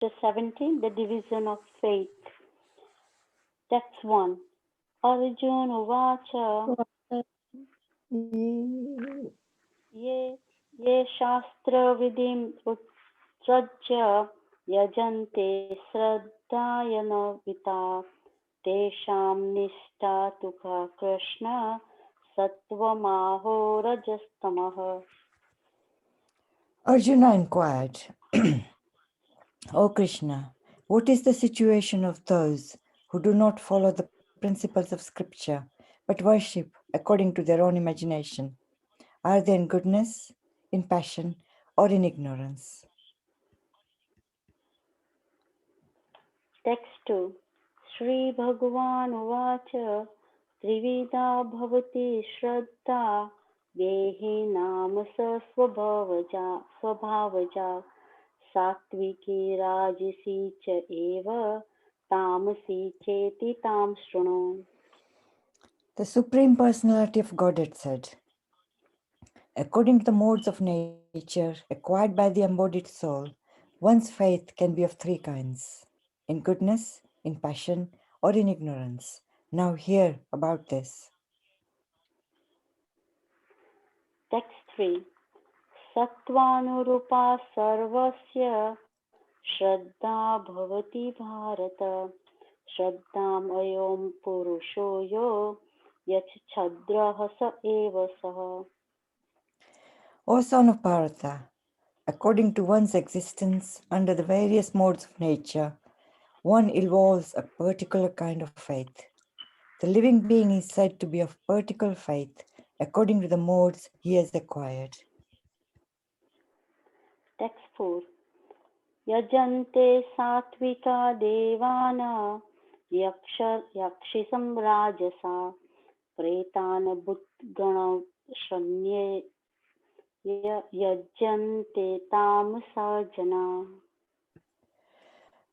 17, the division of faith. Text 1. Arjun Uvacha ये ये शास्त्रविधिम् उत्सृज्य यजन्ते श्रद्धायनविता तेषां निष्ठा तु का Krishna सत्त्वमाहो रजस्तमः. Arjuna inquired, O Krishna, what is the situation of those who do not follow the principles of scripture but worship according to their own imagination? Are they in goodness, in passion, or in ignorance? Text 2. श्रीभगवानुवाच त्रिविधा भवति श्रद्धा देहिनां स्वभावजा सात्विकी राजसी च एव तामसी चेति तां शृणु. The Supreme Personality of Godhead said, according to the modes of nature acquired by the embodied soul, one's faith can be of three kinds: in goodness, in passion, or in ignorance. Now hear about this. Text 3. सत्त्वानुरूपा सर्वस्य श्रद्धा भवति भारत श्रद्धाम् अयं पुरुषो यो यच्छ्रद्धः स एव सः. O son of Bharata, according to one's existence under the various modes of nature, one evolves a particular kind of faith. The living being is said to be of particular faith according to the modes he has acquired. Text 4. यजन्ते सात्विका देवान् यक्षिसं राजसा प्रेतान् बुद्गणशन्ये यजन्ते तामसा जना.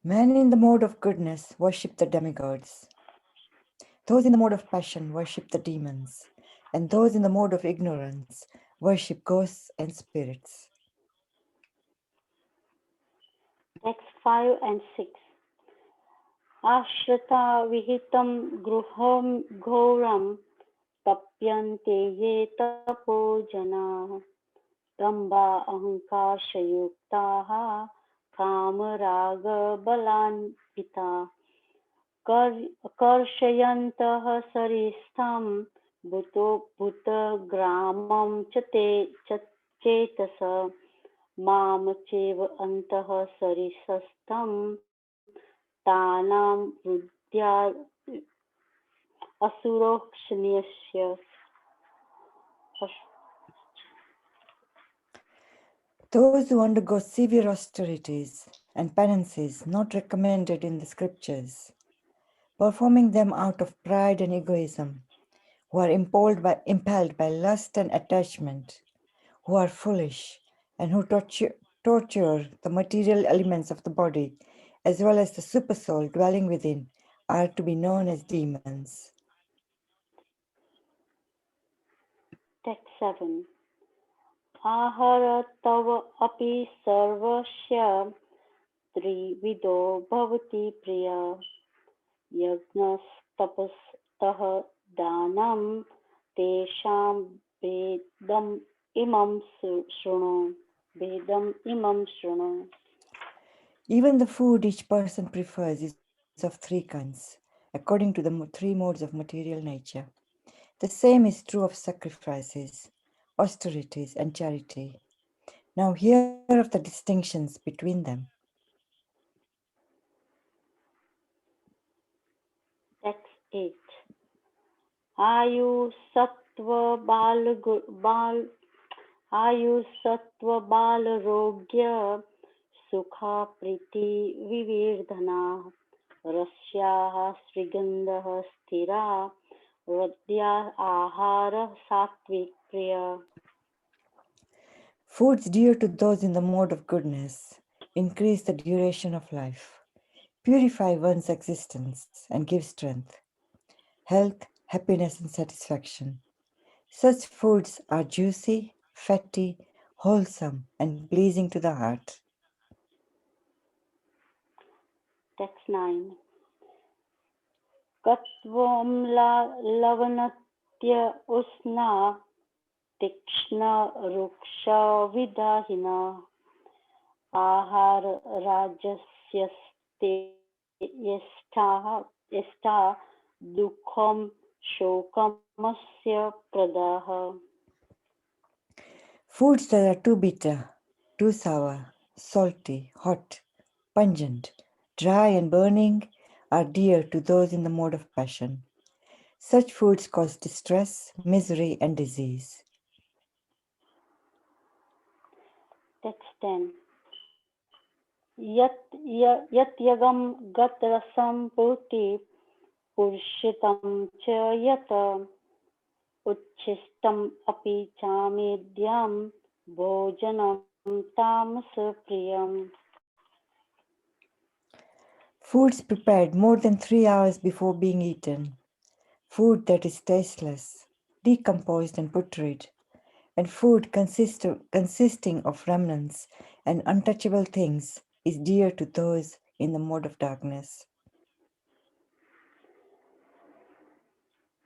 Men in the mode of goodness worship the demigods. Those in the mode of passion worship the demons. And those in the mode of ignorance worship ghosts and spirits. Text 5 and 6. आश्रिता विहितं गृहं घोरं तप्यन्ते ये तपो जनाः दम्भा अहङ्कारयुक्ताः कामरागबलान्विता कर्षयन्तः शरीरस्थं भूतग्रामं च ते चेतस माम चैव अन्तः शरीरस्थं तानां बुद्ध्या असुरोक्षण्यस्य. Those who undergo severe austerities and penances not recommended in the scriptures, performing them out of pride and egoism, who are impelled by lust and attachment, who are foolish, and who torture the material elements of the body, as well as the supersoul dwelling within, are to be known as demons. Text 7. आहर तव अपि सर्वस्य त्रिविधो भवति प्रिय यज्ञस्तपस्तः दानं तेषां भेदम् इमं शृणु. Even the food each person prefers is of three kinds, according to the three modes of material nature. The same is true of sacrifices, austerities, and charity. Now hear of the distinctions between them. Text 8. आयु सत्त्वबालरोग्य सुखा प्रीति विवर्धना रस्याः श्रीगन्धः स्थिरा हृद्या आहार सात्विक प्रिय. Foods dear to those in the mode of goodness increase the duration of life, purify one's existence, and give strength, health, happiness, and satisfaction. Such foods are juicy, fatty, wholesome, and pleasing to the heart. Text 9. कत्वं लवनत्य उष्णा तीक्ष्ण रुक्षविदाहिना आहार राजस्यस्ते यष्टा दुःखं शोकमस्य प्रदाः. Foods that are too bitter, too sour, salty, hot, pungent, dry, and burning are dear to those in the mode of passion. Such foods cause distress, misery, and disease. Text 10. यत् यगं गतरसं पूति पुरुषितं च यत् उच्छिष्टम् अपि चामेद्यं भोजनं तामसप्रियम्. Foods prepared more than 3 hours before being eaten, food that is tasteless, decomposed, and putrid, and food consisting of remnants and untouchable things is dear to those in the mode of darkness.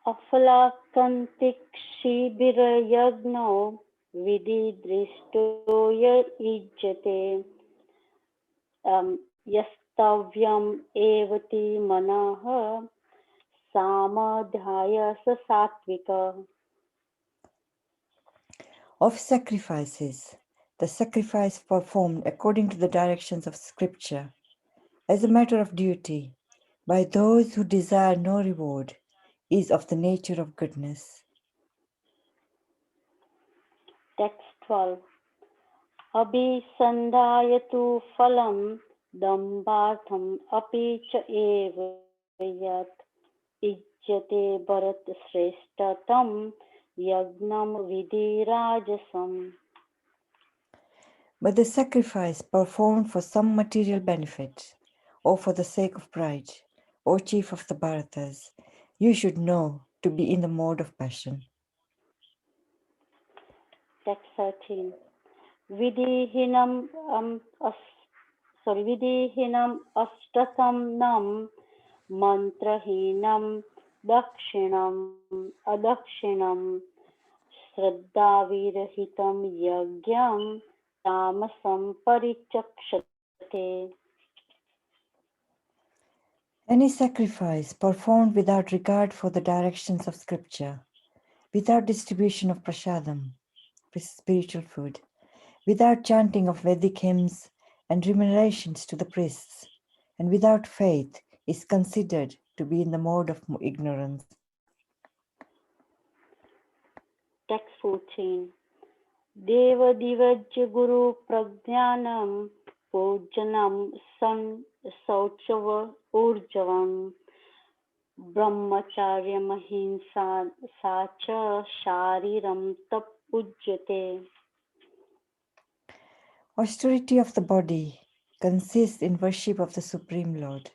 अफलाकन्तिक्षिबिरयज्ञो विधिदृष्टो य युज्यते यस्तव्यम् एवति मनः सामधाय स सात्विक. Of sacrifices, the sacrifice performed according to the directions of Scripture, as a matter of duty, by those who desire no reward, is of the nature of goodness. Text 12. अभिसन्धाय तु फलं दम्भार्थम् अपि च एव यत् इज्यते भरतश्रेष्ठ तं यज्ञं विधिराजसम्. But the sacrifice performed for some material benefit, or for the sake of pride, O chief of the Bharatas, you should know to be in the mode of passion. Text 13. विधिहीनम् विधिहीनम् अष्टसम्नं मन्त्रहीनं दक्षिणम् अदक्षिणम् श्रद्धाविरहितं यज्ञं तामसं परिचक्षते. Any sacrifice performed without regard for the directions of Scripture, without distribution of prasadam, spiritual food, without chanting of Vedic hymns and remunerations to the priests, and without faith, is considered to be in the mode of ignorance. Text 14. देवदिवज्य गुरु प्रज्ञानं पूजनं शौचव ऊर्जवम् ब्रह्मचार्यमहिंसा सा च शारीरं तपूज्यते. Austerity of the body consists in worship of the Supreme Lord,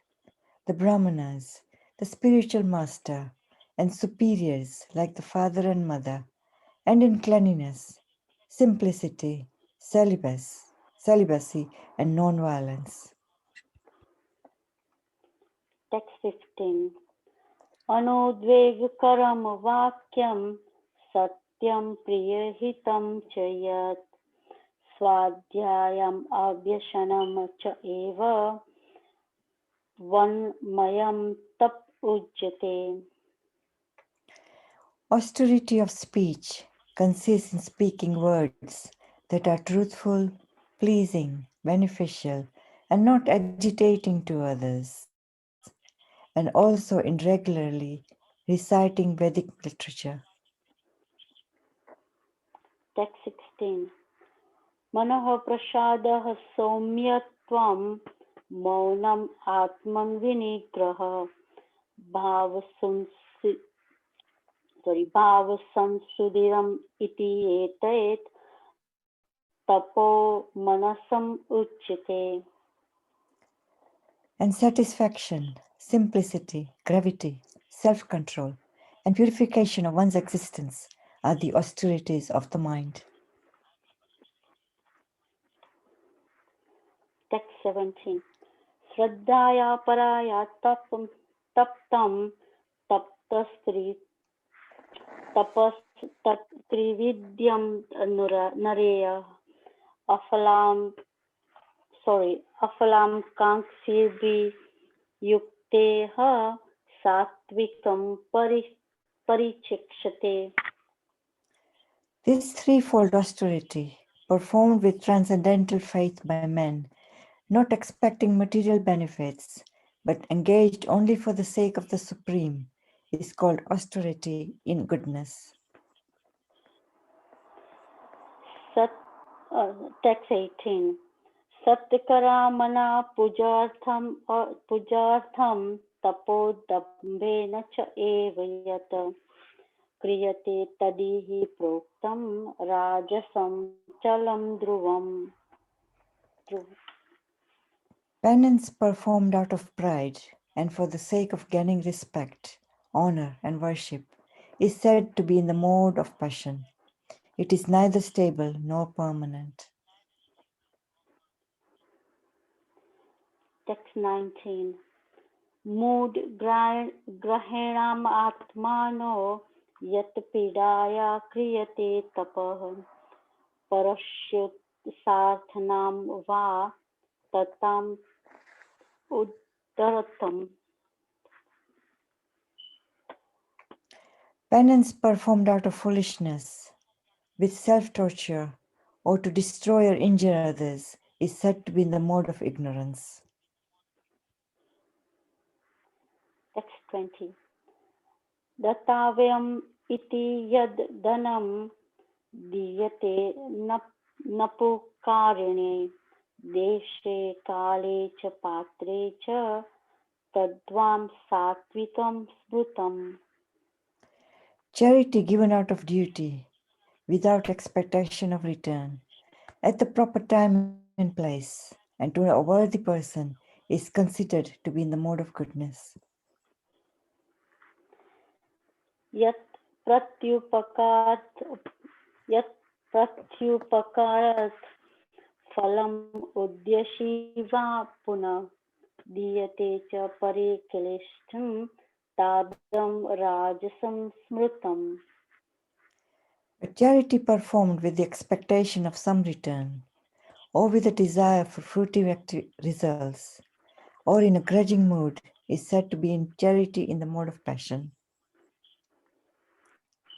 the Brahmanas, the spiritual master, and superiors like the father and mother, and in cleanliness, simplicity, celibacy, and non-violence. Text 15. अनुद्वेगकरं वाक्यं सत्यं प्रियहितं च यत् स्वाध्यायम् अभ्यसनं च एव वन्मयं तप उच्यते. Austerity of speech consists in speaking words that are truthful, pleasing, beneficial, and not agitating to others, and also in regularly reciting Vedic literature. Text 16. मनः प्रसादः सौम्यत्वं मौनम् आत्मविनिग्रह भावसंसुदिरम् इति एतत् तपो मनसम् उच्यते. And satisfaction, simplicity, gravity, self control, and purification of one's existence are the austerities of the mind. Text 17. श्रद्धया पराया तप्तं तप्तस्त्री तपस्त्रिविद्यं नरेय अफलां अफलां काङ्क्षिभिर्युक्तेः सात्विकं परिचिक्षते. This threefold austerity, performed with transcendental faith by men, not expecting material benefits, but engaged only for the sake of the Supreme, is called austerity in goodness. सत् Text 18. सत्करामना पूजार्थं तपोदम्भेन च एव यत् क्रियते तदिह प्रोक्तं राजसं चलं Penance performed out of pride and for the sake of gaining respect, honor, and worship is said to be in the mode of passion. It is neither stable nor permanent. Text 19. मूढ ग्रहेणात्मानो यत् पीडाया क्रियते तपः परस्योत्सार्थनां वा तताम् उद्धरतम्. Penance performed out of foolishness, with self-torture, or to destroy or injure others, is said to be in the mode of ignorance. Text 20. दत्ताव्यम् इति यद् धनं दीयते नपुकारिणे देशे काले च पात्रे च तद्वां सात्विकं स्मृतम्. Charity given out of duty, without expectation of return, at the proper time and place, and to a worthy person, is considered to be in the mode of goodness. यत् प्रत्युपकारात् फलम् उद्देश्य वा पुनः दीयते च परिक्लिष्टं तादृशं राजसं स्मृतम्. But charity performed with the expectation of some return, or with a desire for fruitive results, or in a grudging mood, is said to be in charity in the mode of passion.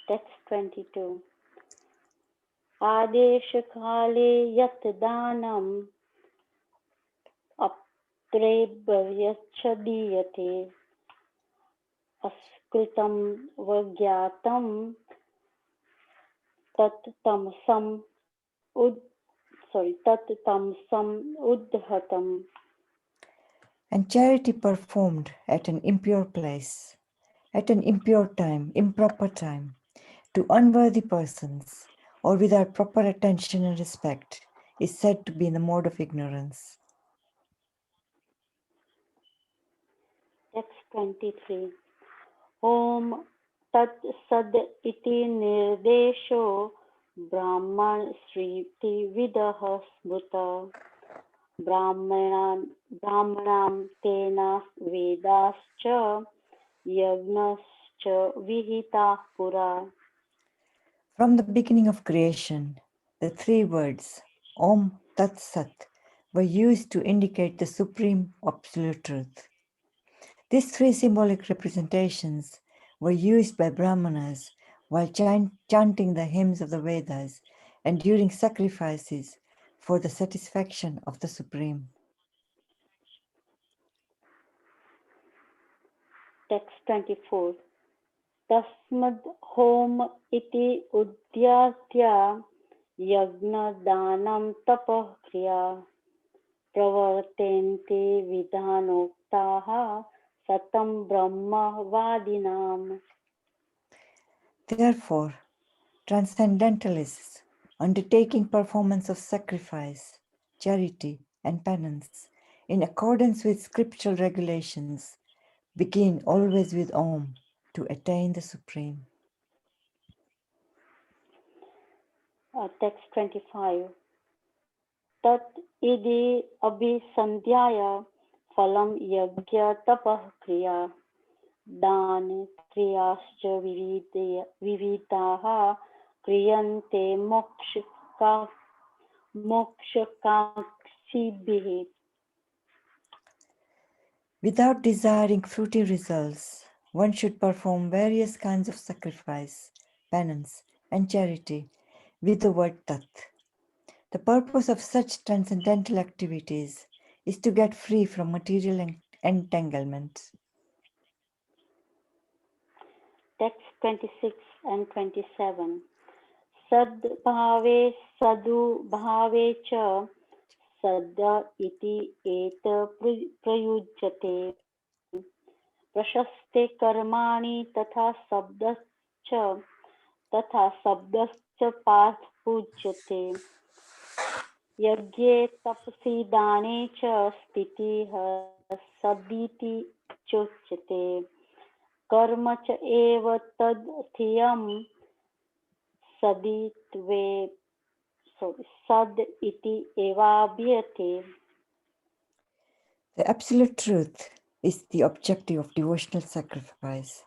Text 22. आदेशकाले यत् दानम् अप्रेभ्यश्च दीयते अस्कृतं वज्ञातं तत् तमसम् उद्धतम्. And charity performed at an impure place, at an impure time, improper time, to unworthy persons, or without proper attention and respect, is said to be in the mode of ignorance. Text 23. ॐ तत् सद् इति निर्देशो ब्राह्मणस्त्रिविधः स्मृत ब्राह्मणां तेन वेदाश्च यज्ञश्च विहिताः पुरा. From the beginning of creation, the three words Om Tat Sat were used to indicate the supreme absolute truth. These three symbolic representations were used by Brahmanas while chanting the hymns of the Vedas and during sacrifices for the satisfaction of the Supreme. Text 24. तस्मद् home इति उद्यात्य यज्ञदानं तपः क्रिया प्रवर्तेन्ते विधानोक्ताः सतं ब्रह्मवादिनाम्. Therefore, transcendentalists undertaking performance of sacrifice, charity, and penance in accordance with scriptural regulations begin always with Om to attain the Supreme. Text 25. तत् इति अभिसन्ध्याय फलं यज्ञतपः क्रिया दानक्रियाश्च विविधाः क्रियन्ते मोक्षकाङ्क्षिभिः. Without desiring fruity results, one should perform various kinds of sacrifice, penance, and charity with the word tat. The purpose of such transcendental activities is to get free from material entanglements. Text 26 and 27. सद्भावे सदुभावे च सद्य इति एत प्रयुज्यते प्रशस्ते कर्माणि तथा शब्दश्च पार्थ पूज्यते यज्ञे तपसि दाने च स्थितिः सदिति चोच्यते कर्म च एव तद्धियं सदित्वे सद इति एवाभ्यते. The absolute truth is the objective of devotional sacrifice,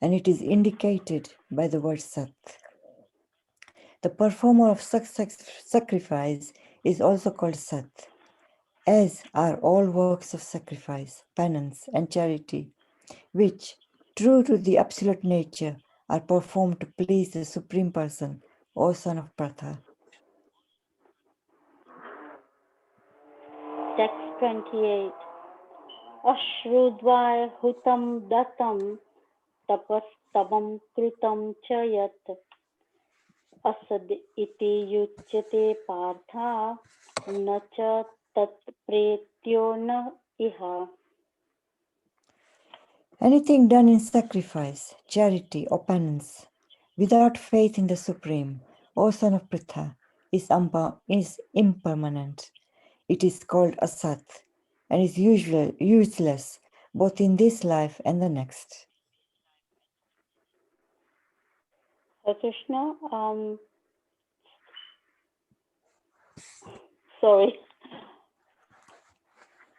and it is indicated by the word sat. The performer of such sacrifice is also called sat, as are all works of sacrifice, penance, and charity, which, true to the absolute nature, are performed to please the Supreme Person, O son of Pratha. Text 28. अश्रुद्वाय हुतं दत्तं तपस्तपं कृतं च यत् असद् इति युज्यते पार्थ न च तत्प्रेत्यो न इह. Anything done in sacrifice, charity, or penance, without faith in the Supreme, O son of Pritha, is impermanent. It is called asat and is useless both in this life and the next. Hare Krishna, sorry,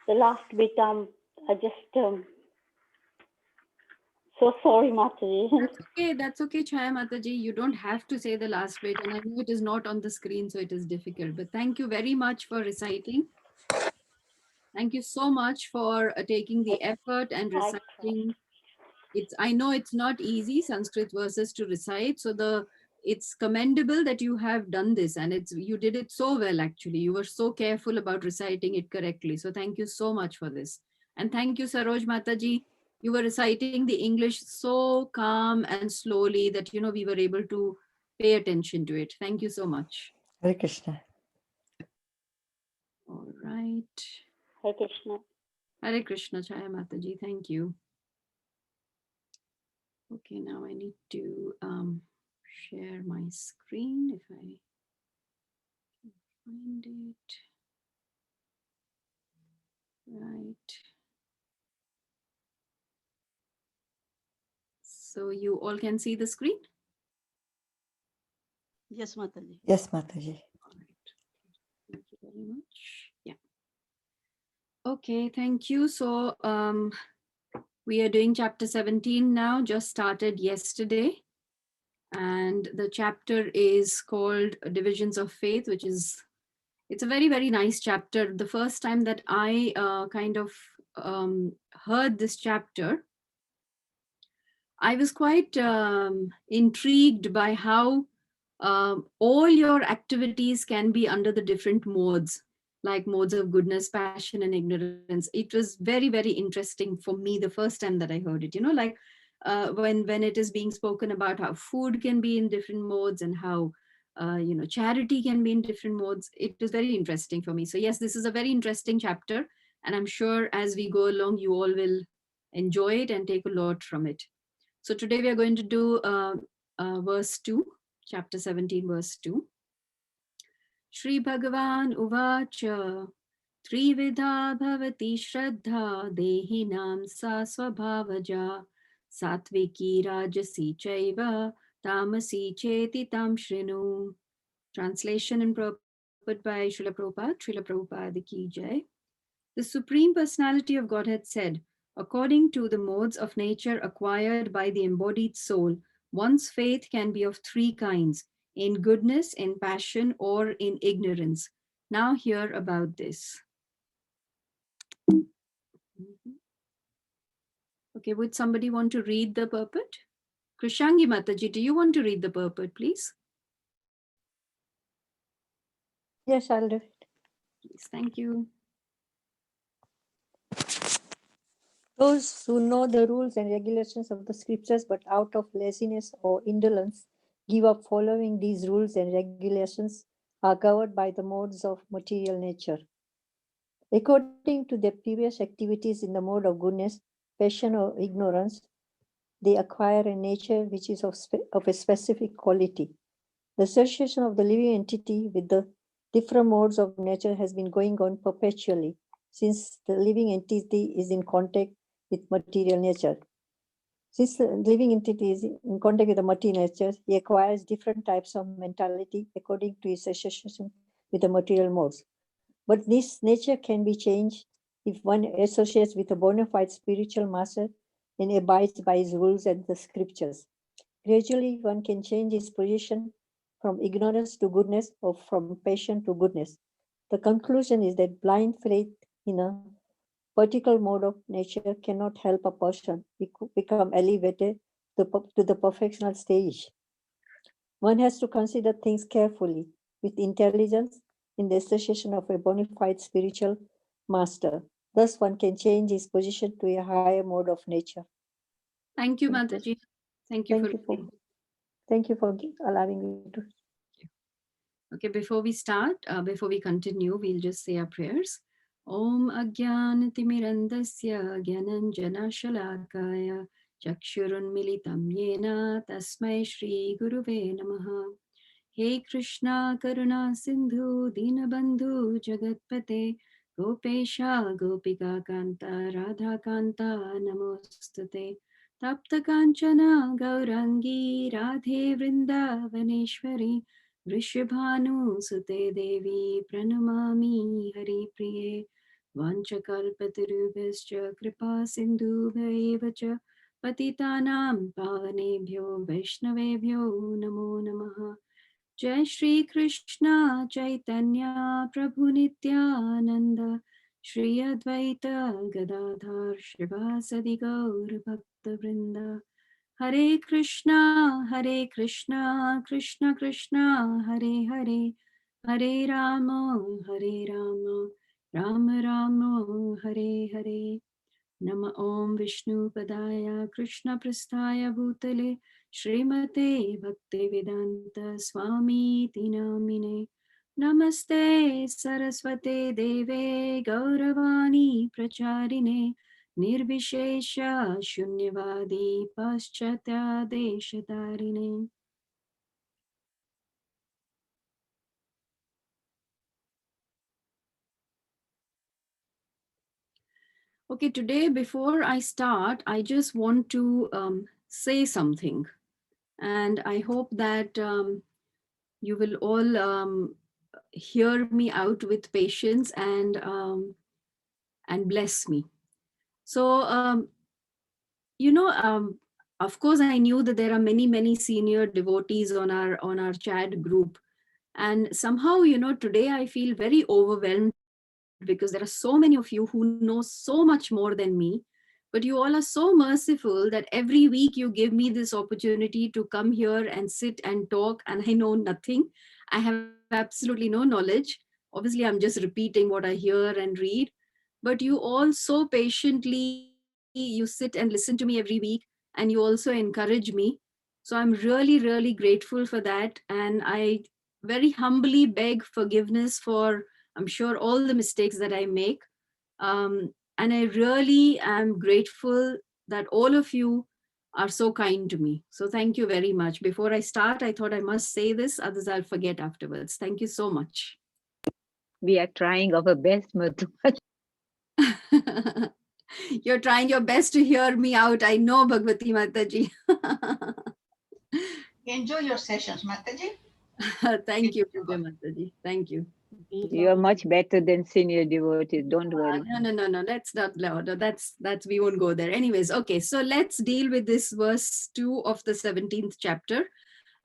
the last bit I just so sorry, Mataji. That's okay, Chaya Mataji. You don't have to say the last bit, and I know it is not on the screen, so it is difficult. But thank you very much for reciting. Thank you so much for taking the effort and I tried. reciting. I know it's not easy Sanskrit verses to recite, so it's commendable that you have done this, and you did it so well. Actually, you were so careful about reciting it correctly. So thank you so much for this, and thank you, Saroj Mataji. You were reciting the English so calm and slowly that we were able to pay attention to it. Thank you so much. Hare Krishna. All right. Hare Krishna. Hare Krishna, Chaya Mataji. Thank you. Okay, now I need to share my screen if I can find it. Right. So you all can see the screen? Yes, Mataji. Yes, Mataji. All right. Thank you very much. Yeah. Okay, thank you. So we are doing chapter 17 now, just started yesterday. And the chapter is called Divisions of Faith, it's a very, very nice chapter. The first time that I kind of heard this chapter, I was quite intrigued by how all your activities can be under the different modes, like modes of goodness, passion, and ignorance. It was very, very interesting for me the first time that I heard it. Like when it is being spoken about how food can be in different modes and how charity can be in different modes. It was very interesting for me. So yes, this is a very interesting chapter, and I'm sure as we go along, you all will enjoy it and take a lot from it. So today we are going to do verse 2, chapter 17, verse 2. Shri Bhagavan Uvacha Trividha Bhavati Shraddha Dehinam Sa Swabhavaja Satviki Rajasi Chaiva Tamasi Cheti Tam Shrinu. Translation and purport by Srila Prabhupada. Srila Prabhupada ki jai. The Supreme Personality of Godhead said, according to the modes of nature acquired by the embodied soul, one's faith can be of three kinds: in goodness, in passion, or in ignorance. Now hear about this. Okay, would somebody want to read the purport? Krishangi Mataji, do you want to read the purport, please? Yes, I'll do it. Please, thank you. Those who know the rules and regulations of the scriptures, but out of laziness or indolence, give up following these rules and regulations, are covered by the modes of material nature. According to their previous activities in the mode of goodness, passion, or ignorance, they acquire a nature which is of a specific quality. The association of the living entity with the different modes of nature has been going on perpetually, since the living entity is in contact with material nature. Since the living entity is in contact with the material nature, he acquires different types of mentality according to his association with the material modes. But this nature can be changed if one associates with a bona fide spiritual master and abides by his rules and the scriptures. Gradually, one can change his position from ignorance to goodness or from passion to goodness. The conclusion is that blind faith in a particular mode of nature cannot help a person become elevated to the perfectional stage. One has to consider things carefully with intelligence in the association of a bona fide spiritual master. Thus, one can change his position to a higher mode of nature. Thank you, Mataji. Thank you for reading. Thank you for allowing me to. Okay, before we continue, we'll just say our prayers. Om Agyanatimirandasya Gyananjana Shalakaya Chakshurunmilitam Yena Tasmai Shri Guruve Namaha. He Krishna Karuna Sindhu Dinabandhu Jagatpate Gopesha Gopika Kanta Radha Kanta Namostate Tapta Kanchana Gaurangi Radhe Vrindavaneshwari Vrishabhanu Sute Devi Pranamami Hari Priye Vanchakalpatarubhascha Kripa Sindhu Bhaivacha Patitanam Pavanebhyo Vaishnavebhyo Namo Namaha. Jai Shri Krishna Chaitanya Prabhu Nityananda Shri Advaita Gadadhar Shivasadi Gaur Bhakta Vrinda Hare Krishna Krishna Krishna Hare Hare Hare Rama Rama Rama Hare Hare Nama Om Vishnu Padaya Krishna Prasthaya Bhutale Srimate Bhaktivedanta Swami Tinamine Namaste Saraswate Deve Gauravani Pracharine Nirvishesha Shunyavadi Paschatya Deshatarine. Okay, today before I start, I just want to say something. And I hope that you will all hear me out with patience and bless me. So, of course, I knew that there are many senior devotees on our chat group, and somehow, today I feel very overwhelmed because there are so many of you who know so much more than me. But you all are so merciful that every week you give me this opportunity to come here and sit and talk, and I know nothing. I have absolutely no knowledge. Obviously, I'm just repeating what I hear and read. But you all so patiently, you sit and listen to me every week, and you also encourage me. So I'm really grateful for that. And I very humbly beg forgiveness for, I'm sure, all the mistakes that I make. And I really am grateful that all of you are so kind to me. So thank you very much. Before I start, I thought I must say this, others I'll forget afterwards. Thank you so much. We are trying our best, Madhu. You're trying your best to hear me out. I know, Bhagwati Mataji. Enjoy your sessions, Mataji. Thank you, Mataji. Thank you. You are much better than senior devotees. Don't worry. No. That's not no, that's we won't go there. Anyways, okay. So let's deal with this verse 2 of the 17th chapter.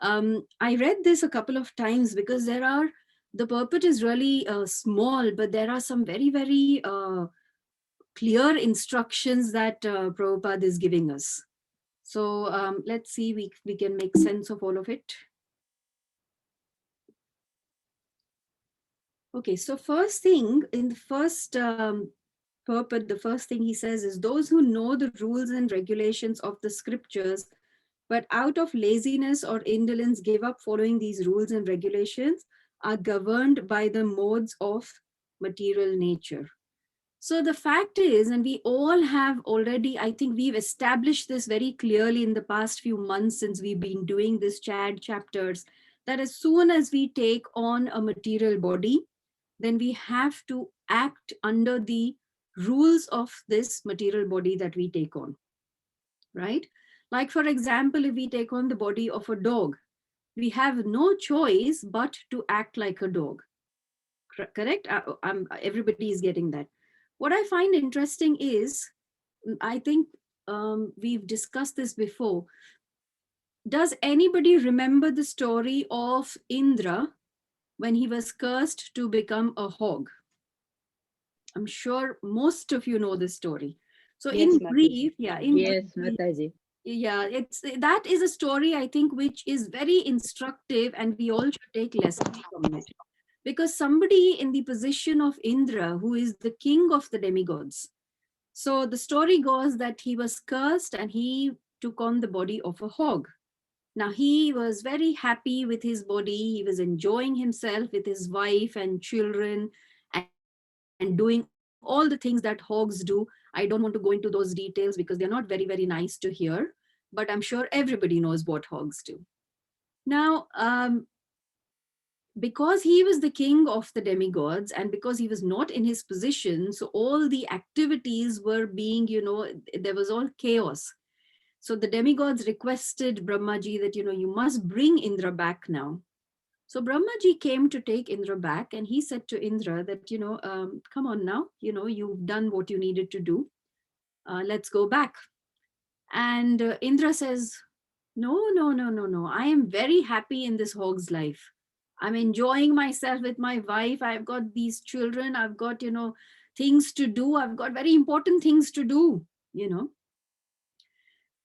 I read this a couple of times because the purport is really small, but there are some very, very clear instructions that Prabhupada is giving us. So let's see, we can make sense of all of it. Okay, so first thing, in the first purport, the first thing he says is, those who know the rules and regulations of the scriptures, but out of laziness or indolence give up following these rules and regulations, are governed by the modes of material nature. So the fact is, and we all have already, I think we've established this very clearly in the past few months since we've been doing this chapters, that as soon as we take on a material body, then we have to act under the rules of this material body that we take on, right? Like, for example, if we take on the body of a dog, we have no choice but to act like a dog. Correct? Everybody is getting that. What I find interesting is, I think we've discussed this before. Does anybody remember the story of Indra when he was cursed to become a hog? I'm sure most of you know this story. So Yes, in Mataji. brief, Yes, Mataji. that is a story, I think, which is very instructive, and we all should take lessons from it. Because somebody in the position of Indra, who is the king of the demigods, so the story goes that he was cursed and he took on the body of a hog. Now he was very happy with his body. He was enjoying himself with his wife and children and doing all the things that hogs do. I don't want to go into those details because they're not very, very nice to hear, but I'm sure everybody knows what hogs do. Now, because he was the king of the demigods and because he was not in his position, so all the activities were being, there was all chaos. So the demigods requested Brahmaji that, you must bring Indra back now. So Brahmaji came to take Indra back, and he said to Indra that, come on now, you've done what you needed to do. Let's go back. And Indra says, no. I am very happy in this hog's life. I'm enjoying myself with my wife. I've got these children. I've got, things to do. I've got very important things to do,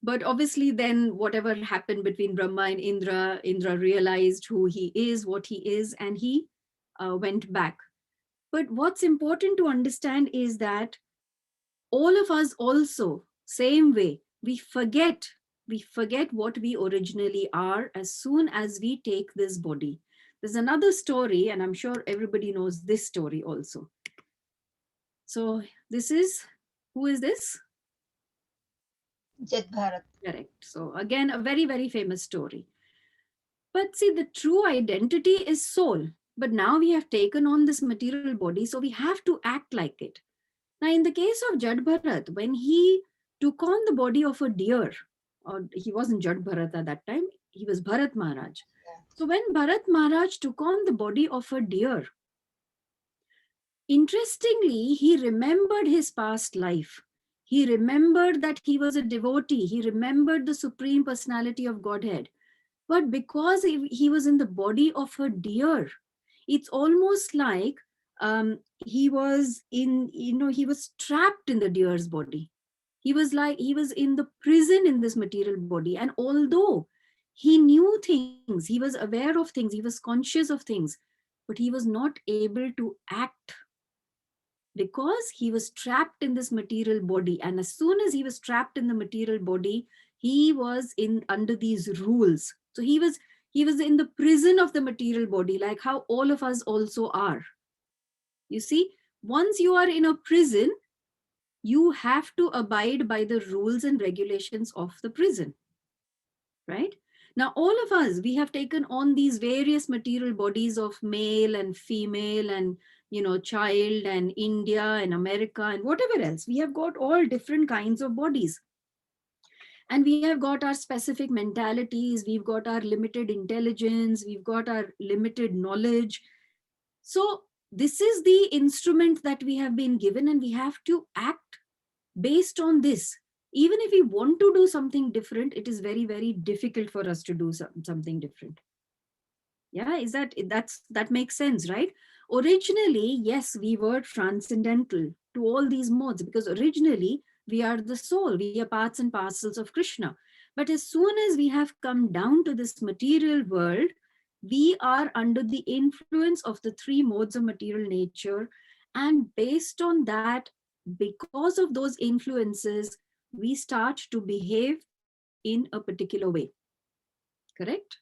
But obviously then whatever happened between Brahma and Indra realized who he is, what he is, and he went back. But what's important to understand is that all of us also, same way, we forget what we originally are as soon as we take this body. There's another story, and I'm sure everybody knows this story also. So who is this? Jet Bharat. Correct. So again, a very, very famous story. But see, the true identity is soul. But now we have taken on this material body, so we have to act like it. Now, in the case of Jad Bharat, when he took on the body of a deer, or he wasn't Jad Bharat at that time, he was Bharat Maharaj. So when Bharat Maharaj took on the body of a deer, interestingly, he remembered his past life. He remembered that he was a devotee. He remembered the Supreme Personality of Godhead. But because he was in the body of a deer, it's almost like he was he was trapped in the deer's body. He was in the prison in this material body. And although he knew things, he was aware of things, he was conscious of things, but he was not able to act because he was trapped in this material body. And as soon as he was trapped in the material body, he was under these rules. So he was in the prison of the material body, like how all of us also are. You see, once you are in a prison, you have to abide by the rules and regulations of the prison, right? Now, all of us, we have taken on these various material bodies of male and female and, child and India and America and whatever else. We have got all different kinds of bodies. And we have got our specific mentalities. We've got our limited intelligence. We've got our limited knowledge. So this is the instrument that we have been given, and we have to act based on this. Even if we want to do something different, it is very, very difficult for us to do something different. Yeah, that makes sense, right? Originally, yes, we were transcendental to all these modes, because originally we are the soul, we are parts and parcels of Krishna. But as soon as we have come down to this material world, we are under the influence of the three modes of material nature. And based on that, because of those influences, we start to behave in a particular way. Correct?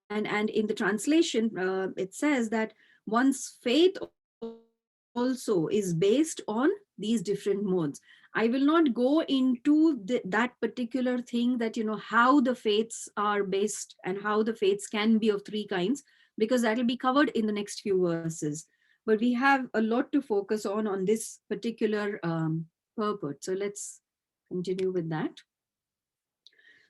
And in the translation, it says that one's faith also is based on these different modes. I will not go into that particular thing, that how the faiths are based and how the faiths can be of three kinds, because that will be covered in the next few verses. But we have a lot to focus on this particular purport. So let's continue with that.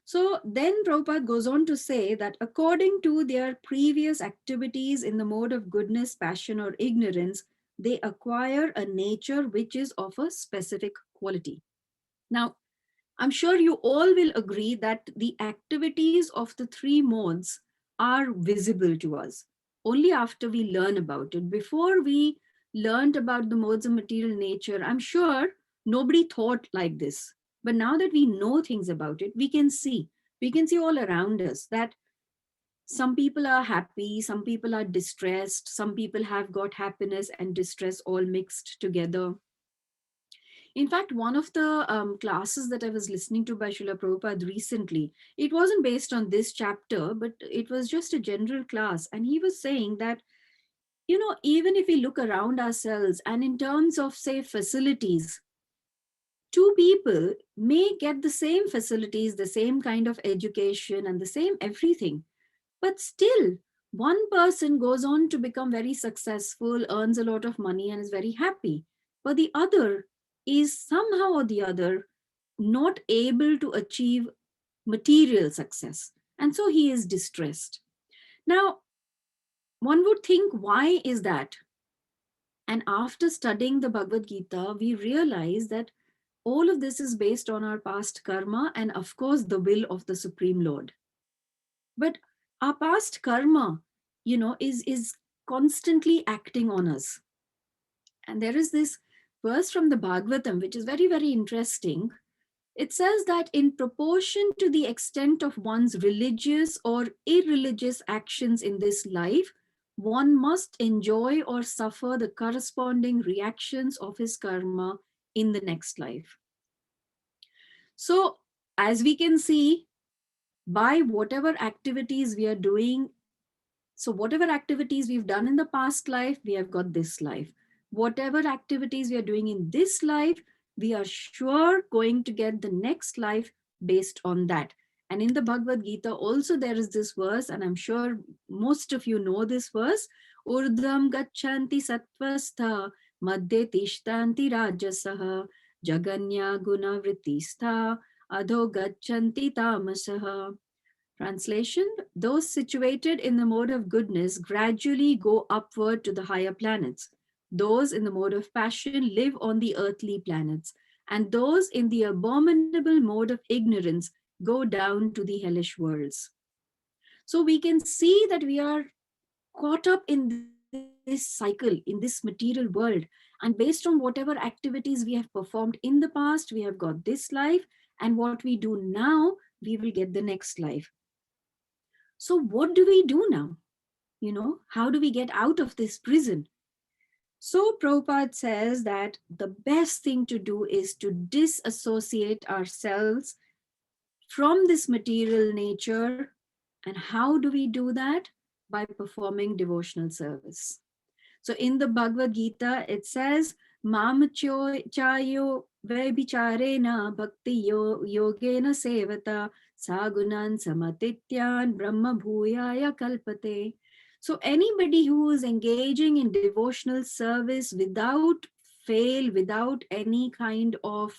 So then Prabhupada goes on to say that according to their previous activities in the mode of goodness, passion, or ignorance, they acquire a nature which is of a specific quality. Now, I'm sure you all will agree that the activities of the three modes are visible to us only after we learn about it. Before we learned about the modes of material nature, I'm sure nobody thought like this. But now that we know things about it, we can see all around us that some people are happy, some people are distressed, some people have got happiness and distress all mixed together. In fact, one of the classes that I was listening to by Srila Prabhupada recently, it wasn't based on this chapter, but it was just a general class. And he was saying that, even if we look around ourselves and in terms of, say, facilities, two people may get the same facilities, the same kind of education, and the same everything. But still, one person goes on to become very successful, earns a lot of money, and is very happy. But the other is somehow or the other not able to achieve material success. And so he is distressed. Now, one would think, why is that? And after studying the Bhagavad Gita, we realize that all of this is based on our past karma and, of course, the will of the Supreme Lord. But our past karma, is constantly acting on us. And there is this verse from the Bhagavatam, which is very, very interesting. It says that in proportion to the extent of one's religious or irreligious actions in this life, one must enjoy or suffer the corresponding reactions of his karma in the next life. So, as we can see, by whatever activities we are doing, so whatever activities we've done in the past life, we have got this life. Whatever activities we are doing in this life, we are sure going to get the next life based on that. And in the Bhagavad Gita also there is this verse, and I'm sure most of you know this verse, Urdhvam gachanti sattvastha madhye tishtanti rajasaha jaganya guna vrittistha adho gachanti tamasaha. Translation: those situated in the mode of goodness gradually go upward to the higher planets. Those in the mode of passion live on the earthly planets. And those in the abominable mode of ignorance go down to the hellish worlds. So we can see that we are caught up in this cycle, in this material world. And based on whatever activities we have performed in the past, we have got this life. And what we do now, we will get the next life. So what do we do now? How do we get out of this prison? So Prabhupada says that the best thing to do is to disassociate ourselves from this material nature. And how do we do that? By performing devotional service. So in the Bhagavad Gita, it says, Mam chayo vebicharena bhakti yogena sevata sagunan samatityan brahma bhuyaya kalpate. So anybody who is engaging in devotional service without fail, without any kind of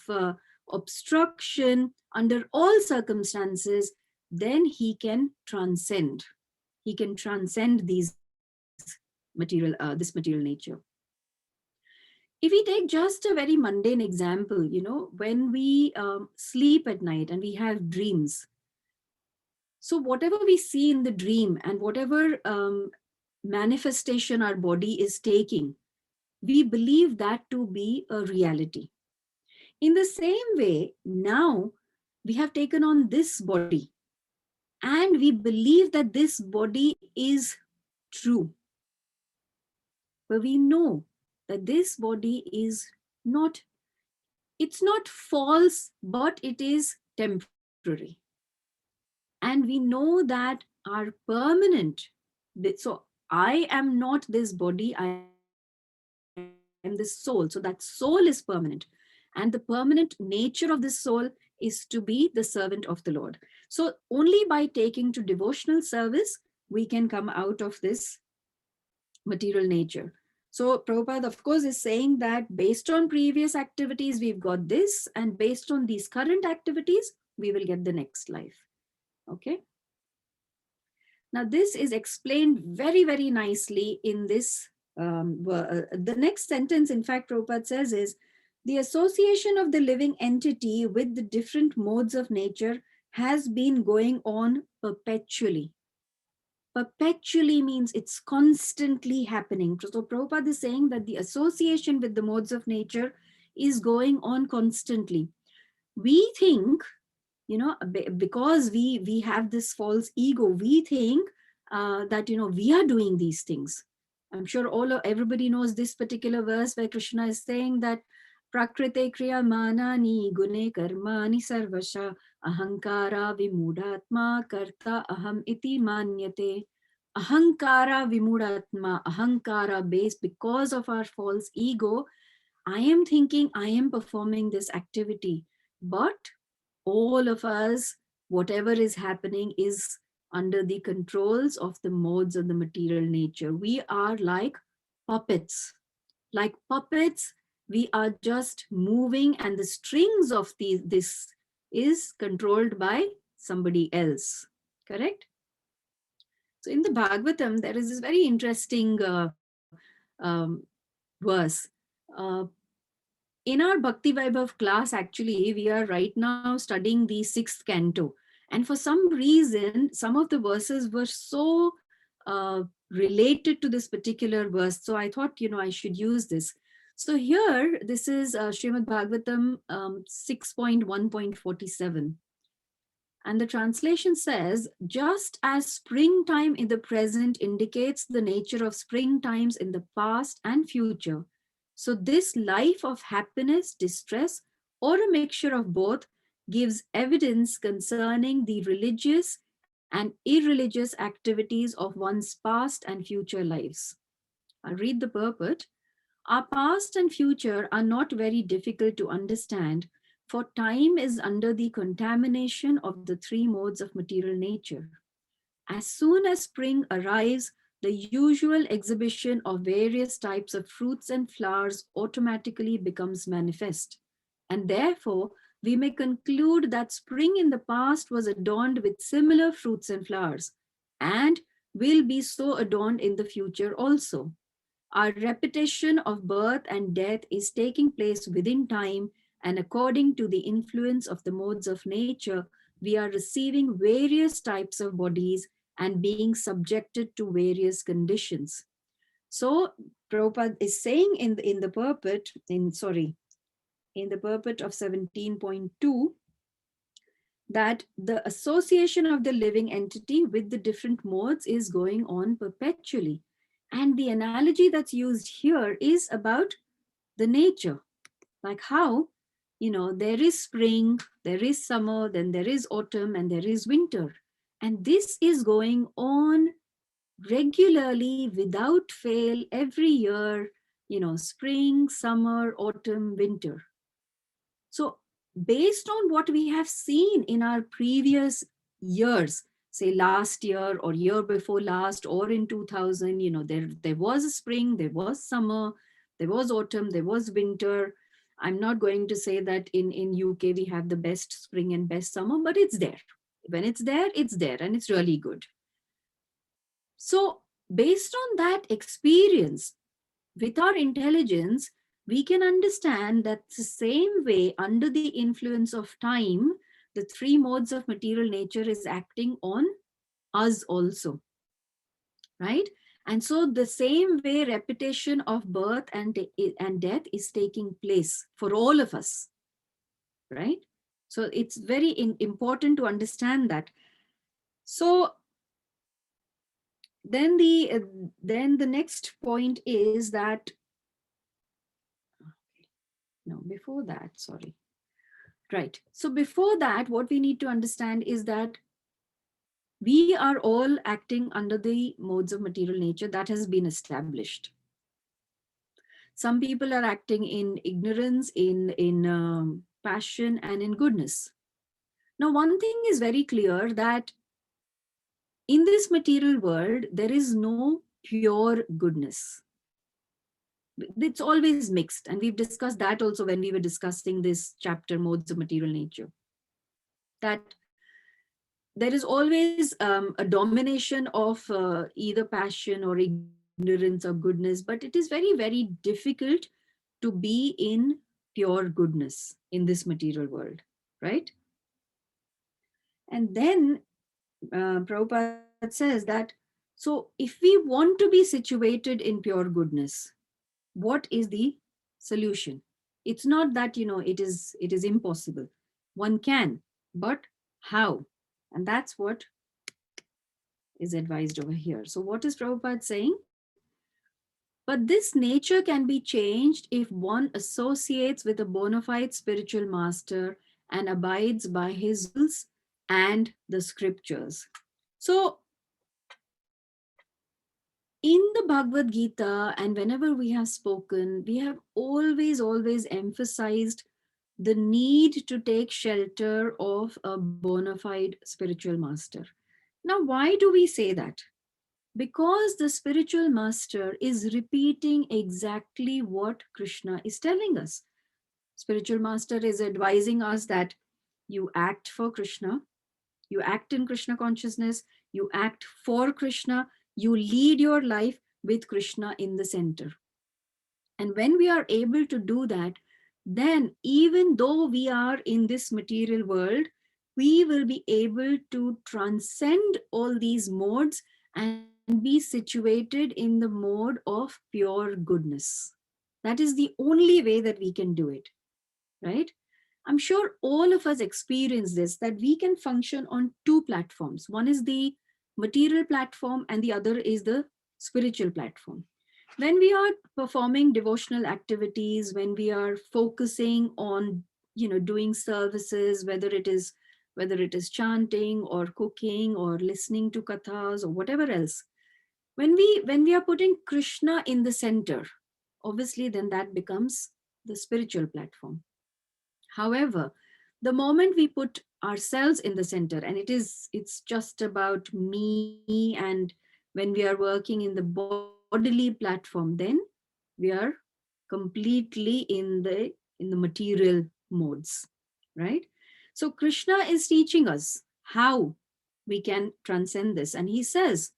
obstruction, under all circumstances, then he can transcend. He can transcend these this material nature. If we take just a very mundane example, when we sleep at night and we have dreams, so whatever we see in the dream and whatever manifestation our body is taking, we believe that to be a reality. In the same way, now we have taken on this body and we believe that this body is true. But we know that this body is not, it's not false, but it is temporary. And we know that our permanent, so I am not this body, I am this soul. So that soul is permanent. And the permanent nature of this soul is to be the servant of the Lord. So only by taking to devotional service, we can come out of this material nature. So Prabhupada, of course, is saying that based on previous activities, we've got this, and based on these current activities, we will get the next life. Okay. Now, this is explained very, very nicely in this. The next sentence, in fact, Prabhupada says is, the association of the living entity with the different modes of nature has been going on perpetually. Perpetually means it's constantly happening. So Prabhupada is saying that the association with the modes of nature is going on constantly. We think, because we have this false ego, we think that we are doing these things. I'm sure everybody knows this particular verse where Krishna is saying that prakrite kriya manani gune karmani sarvasha ahankara vimudatma karta aham iti manyate. Ahankara vimudatma, ahankara based because of our false ego, I am thinking I am performing this activity, but all of us, whatever is happening is under the controls of the modes of the material nature. We are like puppets. Like puppets, we are just moving, and the strings of this is controlled by somebody else. Correct? So in the Bhagavatam, there is this very interesting verse. Uh, in our Bhakti Vaibhav class, actually, we are right now studying the 6th canto. And for some reason, some of the verses were so related to this particular verse. So I thought, I should use this. So here, this is Srimad Bhagavatam 6.1.47. And the translation says, just as springtime in the present indicates the nature of springtimes in the past and future, so this life of happiness, distress, or a mixture of both gives evidence concerning the religious and irreligious activities of one's past and future lives. I'll read the purport. Our past and future are not very difficult to understand, for time is under the contamination of the 3 modes of material nature. As soon as spring arrives, the usual exhibition of various types of fruits and flowers automatically becomes manifest. And therefore, we may conclude that spring in the past was adorned with similar fruits and flowers, and will be so adorned in the future also. Our repetition of birth and death is taking place within time, and according to the influence of the modes of nature, we are receiving various types of bodies and being subjected to various conditions. So Prabhupada is saying in the purport, in the purport of 17.2, that the association of the living entity with the different modes is going on perpetually. And the analogy that's used here is about the nature, like how, there is spring, there is summer, then there is autumn, and there is winter. And this is going on regularly without fail every year, spring, summer, autumn, winter. So based on what we have seen in our previous years, say last year or year before last or in 2000, there was a spring, there was summer, there was autumn, there was winter. I'm not going to say that in UK we have the best spring and best summer, but it's there. When it's there, and it's really good. So based on that experience, with our intelligence, we can understand that the same way, under the influence of time, the three modes of material nature is acting on us also, right? And so the same way repetition of birth and death is taking place for all of us, right? So it's very important to understand that. So then the next point is that, no, before that, sorry. Right. So before that, what we need to understand is that we are all acting under the modes of material nature that has been established. Some people are acting in ignorance, in passion, and in goodness. Now, one thing is very clear, that in this material world, there is no pure goodness. It's always mixed. And we've discussed that also when we were discussing this chapter, Modes of Material Nature. That there is always a domination of either passion or ignorance or goodness, but it is very, very difficult to be in pure goodness in this material world, right? And then Prabhupada says that, so if we want to be situated in pure goodness, what is the solution? It's not that, it is impossible. One can, but how? And that's what is advised over here. So what is Prabhupada saying? But this nature can be changed if one associates with a bona fide spiritual master and abides by his rules and the scriptures. So in the Bhagavad Gita, and whenever we have spoken, we have always emphasized the need to take shelter of a bona fide spiritual master. Now, why do we say that? Because the spiritual master is repeating exactly what Krishna is telling us. Spiritual master is advising us that you act for Krishna, you act in Krishna consciousness, you act for Krishna, you lead your life with Krishna in the center. And when we are able to do that, then even though we are in this material world, we will be able to transcend all these modes and be situated in the mode of pure goodness. That is the only way that we can do it, right? I'm sure all of us experience this, that we can function on two platforms. One is the material platform and the other is the spiritual platform. When we are performing devotional activities, when we are focusing on, doing services, whether it is chanting or cooking or listening to kathas or whatever else, when we are putting Krishna in the center, obviously then that becomes the spiritual platform. However, the moment we put ourselves in the center, and it's just about me, and when we are working in the bodily platform, then we are completely in the material modes, right? So Krishna is teaching us how we can transcend this, and he says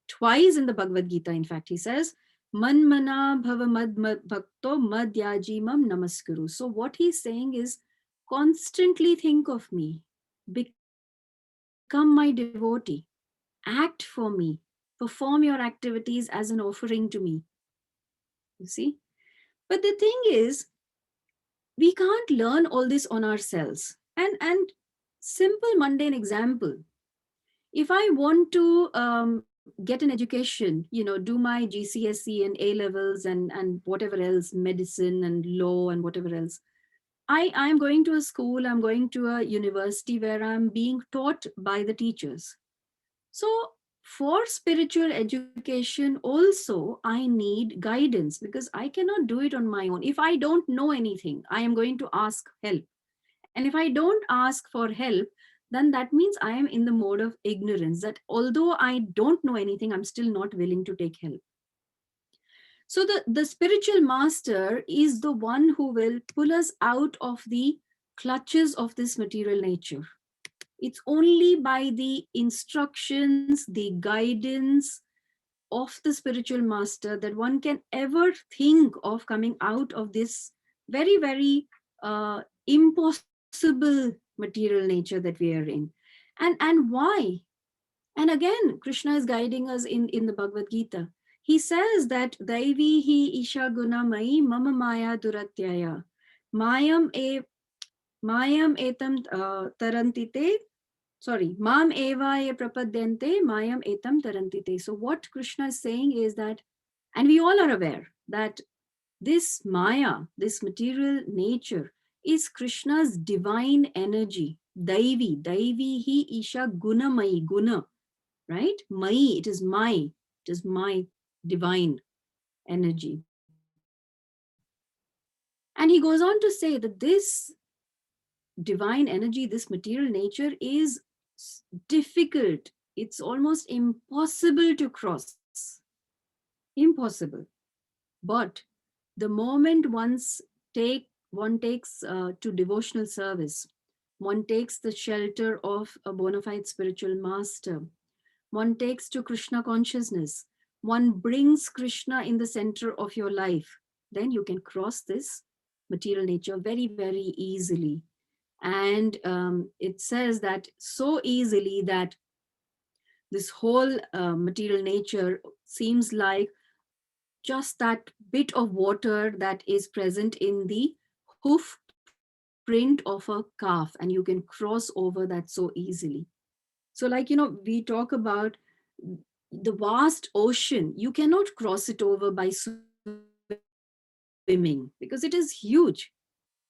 twice in the Bhagavad Gita, in fact, he says, Manmana bhava mad bhakto madyajimam namaskuru. So what he's saying is, constantly think of me, become my devotee, act for me, perform your activities as an offering to me. You see? But the thing is, we can't learn all this on ourselves. And simple mundane example, if I want to get an education, do my GCSE and A levels and whatever else, medicine and law and whatever else, I'm going to a school, I'm going to a university where I'm being taught by the teachers. So for spiritual education also, I need guidance, because I cannot do it on my own. If I don't know anything, I am going to ask help. And if I don't ask for help, then that means I am in the mode of ignorance, that although I don't know anything, I'm still not willing to take help. So the spiritual master is the one who will pull us out of the clutches of this material nature. It's only by the instructions, the guidance, of the spiritual master that one can ever think of coming out of this very, very impossible material nature that we are in. And why? And again, Krishna is guiding us in the Bhagavad Gita. He says that Devi hi isha gunamai mama maya duratyaya mayam etam tarantite. Sorry, mam eva ye prapadyante mayam etam tarantite. So what Krishna is saying is that, and we all are aware that this Maya, this material nature, is Krishna's divine energy. Devi hi isha gunamai, guna, right? Mai, it is my divine energy. And he goes on to say that this divine energy, this material nature is difficult. It's almost impossible to cross. Impossible. But the moment one takes to devotional service, one takes the shelter of a bona fide spiritual master, one takes to Krishna consciousness, one brings Krishna in the center of your life, then you can cross this material nature very, very easily. And it says that so easily that this whole material nature seems like just that bit of water that is present in the hoof print of a calf, and you can cross over that so easily. So, like, we talk about the vast ocean. You cannot cross it over by swimming because it is huge.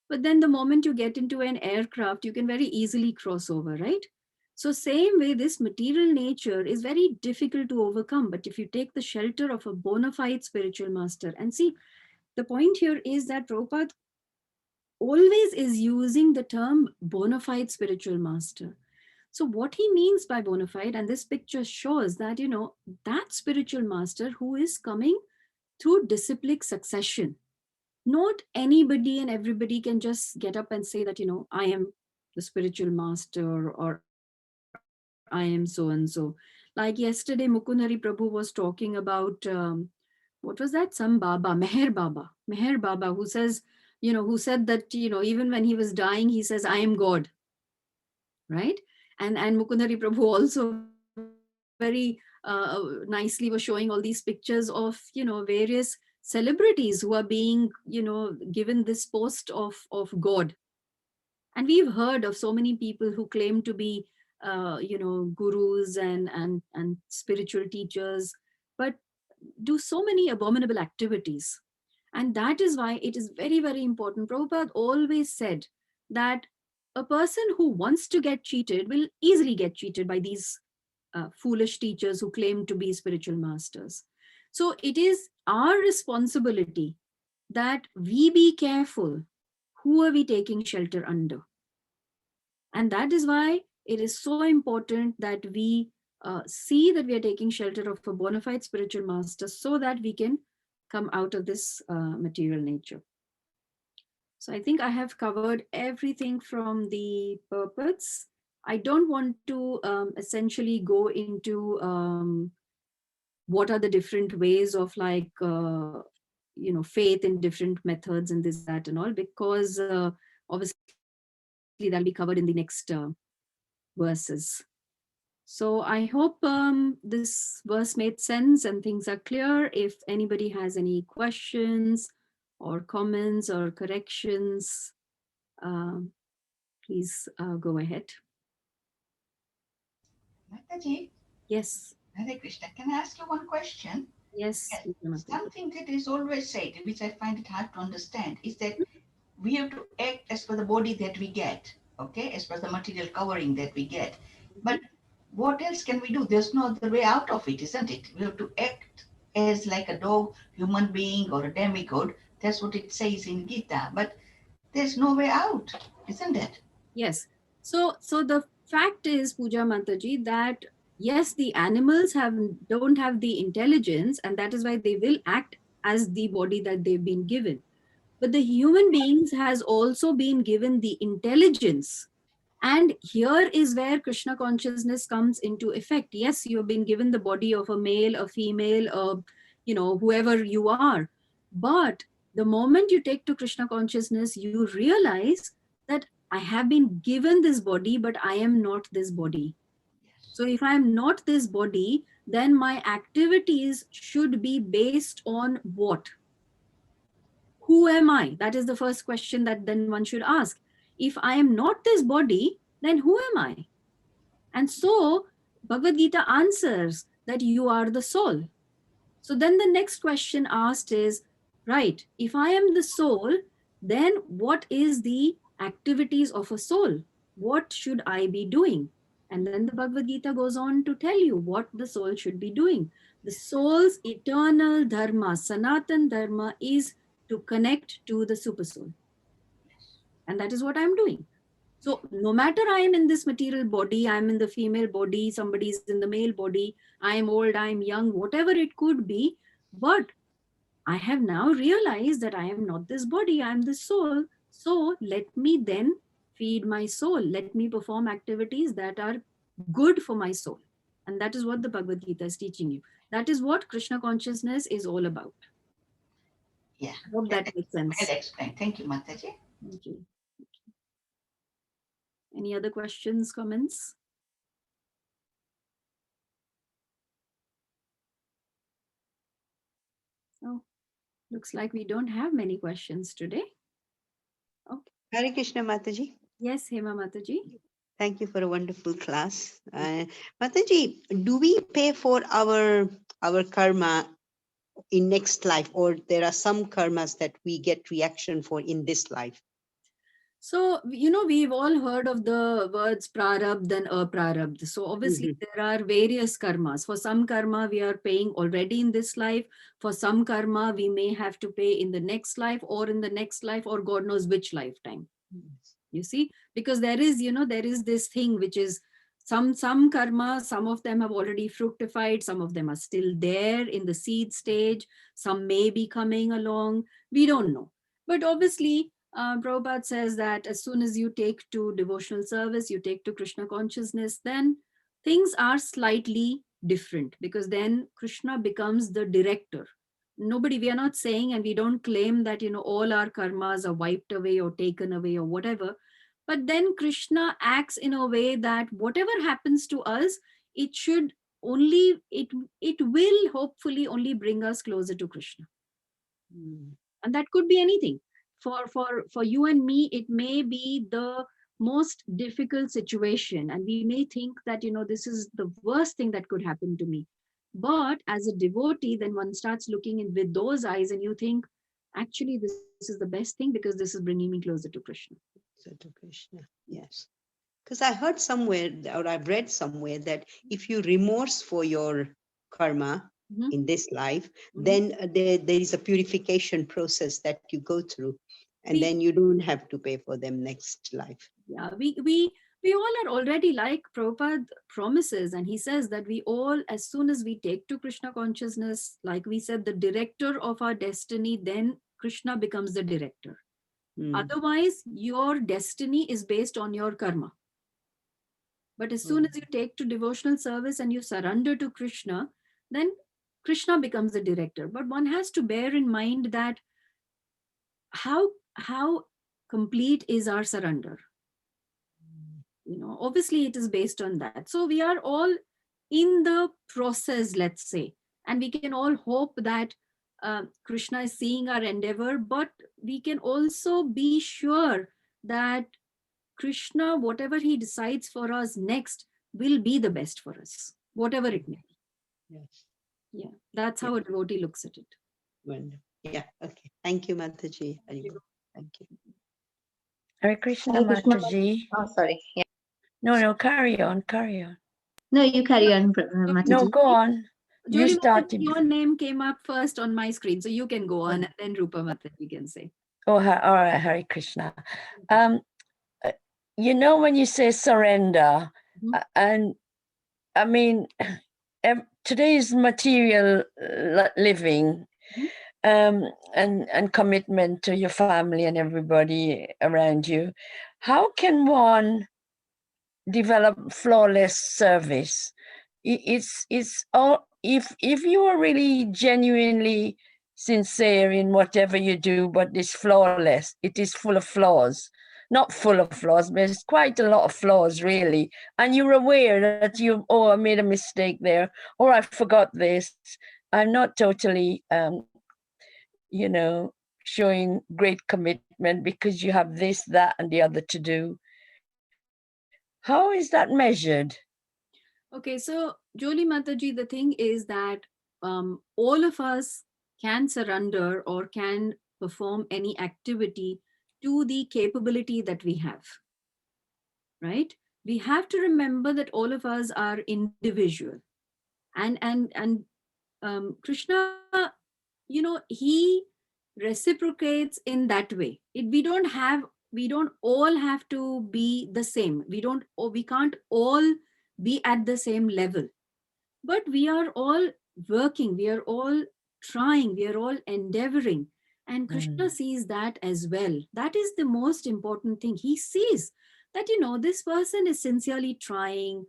But then the moment you get into an aircraft, you can very easily cross over, right? So same way, this material nature is very difficult to overcome. But if you take the shelter of a bona fide spiritual master, and see, the point here is that Prabhupada always is using the term bona fide spiritual master. So what he means by bona fide, and this picture shows that, that spiritual master who is coming through disciplic succession. Not anybody and everybody can just get up and say that, I am the spiritual master, or I am so and so. Like yesterday, Mukunari Prabhu was talking about, what was that? Some Baba, Meher Baba, who says, who said that, even when he was dying, he says, I am God, right? And Mukundari Prabhu also very nicely was showing all these pictures of, various celebrities who are being, given this post of God. And we've heard of so many people who claim to be, gurus and spiritual teachers, but do so many abominable activities. And that is why it is very, very important. Prabhupada always said that a person who wants to get cheated will easily get cheated by these foolish teachers who claim to be spiritual masters. So it is our responsibility that we be careful who are we taking shelter under. And that is why it is so important that we see that we are taking shelter of a bona fide spiritual master so that we can come out of this material nature. So I think I have covered everything from the purports. I don't want to essentially go into what are the different ways of faith in different methods and this, that, and all, because obviously that'll be covered in the next verses. So I hope this verse made sense and things are clear. If anybody has any questions or comments or corrections, um, please go ahead. Mataji, Yes. Hare Krishna, can I ask you one question? Yes. Something that is always said, which I find it hard to understand, is that we have to act as per the body that we get, okay, as per the material covering that we get. But what else can we do? There's no other way out of it, isn't it? We have to act as like a dog, human being, or a demigod. That's what it says in Gita. But there's no way out, isn't it? Yes. So the fact is, Puja Mataji, that yes, the animals don't have the intelligence, and that is why they will act as the body that they've been given. But the human beings has also been given the intelligence And here is where Krishna consciousness comes into effect. Yes, you've been given the body of a male, a female, whoever you are. But the moment you take to Krishna consciousness, you realize that I have been given this body, but I am not this body. So if I am not this body, then my activities should be based on what? Who am I? That is the first question that then one should ask. If I am not this body, then who am I? And so Bhagavad Gita answers that you are the soul. So then the next question asked is, right, if I am the soul, then what is the activities of a soul? What should I be doing? And then the Bhagavad Gita goes on to tell you what the soul should be doing. The soul's eternal dharma, Sanatan dharma, is to connect to the super soul. And that is what I'm doing. So no matter I am in this material body, I'm in the female body, somebody is in the male body, I'm old, I'm young, whatever it could be, but I have now realized that I am not this body, I am the soul. So let me then feed my soul. Let me perform activities that are good for my soul. And that is what the Bhagavad Gita is teaching you. That is what Krishna consciousness is all about. Yeah. I hope that makes sense. Well explained. Thank you, Mataji. Thank you. Any other questions, comments? Oh, looks like we don't have many questions today. Okay. Hare Krishna, Mataji. Yes, Hema Mataji. Thank you for a wonderful class. Mataji, do we pay for our karma in next life, or there are some karmas that we get reaction for in this life? So, we've all heard of the words prarabdha and aprarabdha. So obviously there are various karmas. For some karma, we are paying already in this life. For some karma, we may have to pay in the next life or in the next life or God knows which lifetime. You see, because there is this thing which is some karma, some of them have already fructified, some of them are still there in the seed stage, some may be coming along, we don't know. But obviously, Prabhupada says that as soon as you take to devotional service, you take to Krishna consciousness, then things are slightly different, because then Krishna becomes the director. We are not saying, and we don't claim that, all our karmas are wiped away or taken away or whatever. But then Krishna acts in a way that whatever happens to us, it will hopefully only bring us closer to Krishna. And that could be anything. For you and me, it may be the most difficult situation, and we may think that, this is the worst thing that could happen to me. But as a devotee, then one starts looking in with those eyes and you think, actually, this is the best thing because this is bringing me closer to Krishna. So to Krishna, yes. Because I heard somewhere, or I've read somewhere, that if you remorse for your karma in this life, then there is a purification process that you go through, and then you don't have to pay for them next life. Yeah, we all are already, like Prabhupada promises, and he says that we all, as soon as we take to Krishna consciousness, like we said, the director of our destiny, then Krishna becomes the director. Otherwise, your destiny is based on your karma. But as soon as you take to devotional service and you surrender to Krishna, then Krishna becomes the director. But one has to bear in mind that how complete is our surrender? Obviously it is based on that. So we are all in the process, let's say, and we can all hope that Krishna is seeing our endeavor, but we can also be sure that Krishna, whatever he decides for us next, will be the best for us, whatever it may be. Yes. Yeah, that's how a devotee looks at it. Wonderful. Yeah, okay. Thank you, Mataji. Thank you. Hare Krishna, Hare Krishna. Mataji. Oh, sorry. Yeah. No, carry on. No, you carry on, Mataji. No, go on. You Jolly started. Mataji, your name came up first on my screen, so you can go on, and then Rupa Mataji can say. Oh, all right, Hare Krishna. When you say surrender, and I mean, today's material living, and commitment to your family and everybody around you, how can one develop flawless service. It's all, if you are really genuinely sincere in whatever you do, but it's flawless, it is full of flaws. Not full of flaws, but it's quite a lot of flaws, really. And you're aware that you, oh, I made a mistake there, or I forgot this. I'm not totally, showing great commitment because you have this, that, and the other to do. How is that measured? Okay, so Jolie Mataji, the thing is that all of us can surrender or can perform any activity to the capability that we have, right? We have to remember that all of us are individual, and Krishna, he reciprocates in that way. We don't all have to be the same. We can't all be at the same level, but we are all working, we are all trying, we are all endeavoring, and Krishna sees that as well. That is the most important thing. He sees that this person is sincerely trying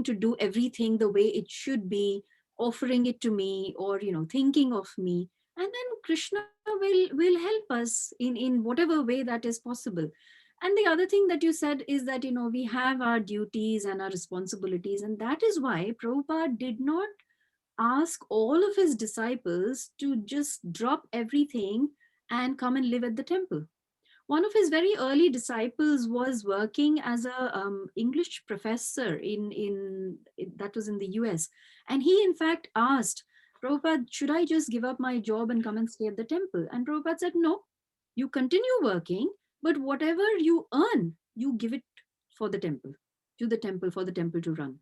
to do everything the way it should be, offering it to me, or thinking of me, and then Krishna will help us in whatever way that is possible. And the other thing that you said is that, we have our duties and our responsibilities. And that is why Prabhupada did not ask all of his disciples to just drop everything and come and live at the temple. One of his very early disciples was working as a English professor that was in the US. And he in fact asked, Prabhupada, should I just give up my job and come and stay at the temple? And Prabhupada said, no, you continue working, but whatever you earn, you give it for the temple, to the temple, for the temple to run.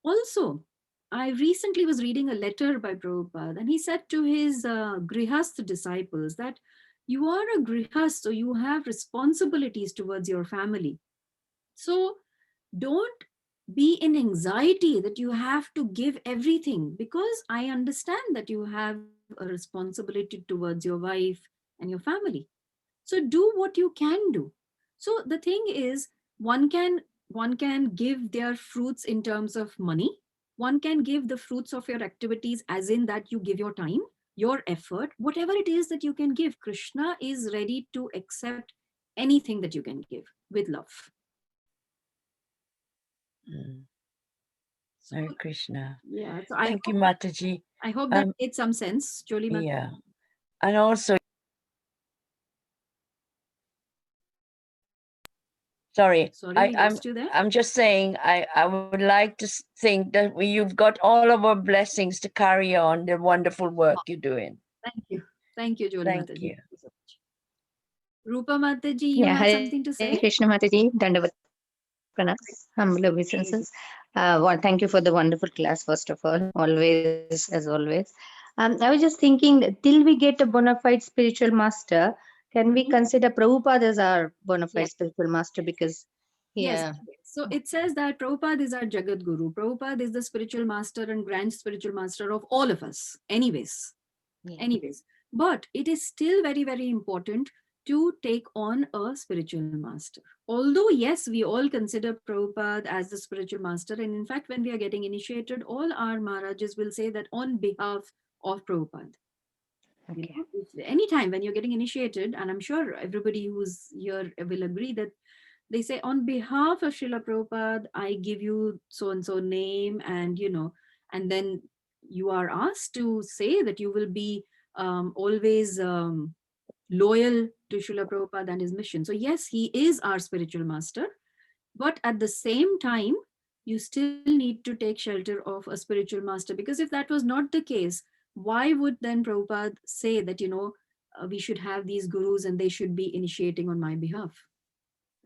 Also, I recently was reading a letter by Prabhupada, and he said to his Grihast disciples that you are a Grihast, so you have responsibilities towards your family. So don't be in anxiety that you have to give everything, because I understand that you have a responsibility towards your wife and your family. So do what you can do. So the thing is, one can give their fruits in terms of money. One can give the fruits of your activities, as in that you give your time, your effort, whatever it is that you can give. Krishna is ready to accept anything that you can give with love. Hare Krishna. Yeah. So Thank you, Mataji. I hope that made some sense, Jolie Mataji. Yeah. And also, sorry, we lost you there. I'm just saying, I would like to think that you've got all of our blessings to carry on the wonderful work you're doing. Thank you. Thank you, Jolie Thank Mataji. you. Rupa Mataji, you have something to say? Krishna Mataji, Dandavat Pranam, humble obeisances. Thank you for the wonderful class, first of all, always, as always. I was just thinking, till we get a bona fide spiritual master, can we consider Prabhupada as our bona fide spiritual master? Because, Yes. So it says that Prabhupada is our Jagat Guru. Prabhupada is the spiritual master and grand spiritual master of all of us. Anyways. But it is still very, very important to take on a spiritual master. Although, yes, we all consider Prabhupada as the spiritual master. And in fact, when we are getting initiated, all our Maharajas will say that on behalf of Prabhupada. Okay. Anytime when you're getting initiated, and I'm sure everybody who's here will agree that they say, on behalf of Srila Prabhupada, I give you so-and-so name, and and then you are asked to say that you will be always loyal to Srila Prabhupada and his mission. So yes, he is our spiritual master, but at the same time, you still need to take shelter of a spiritual master, because if that was not the case, why would then Prabhupada say that, we should have these gurus and they should be initiating on my behalf?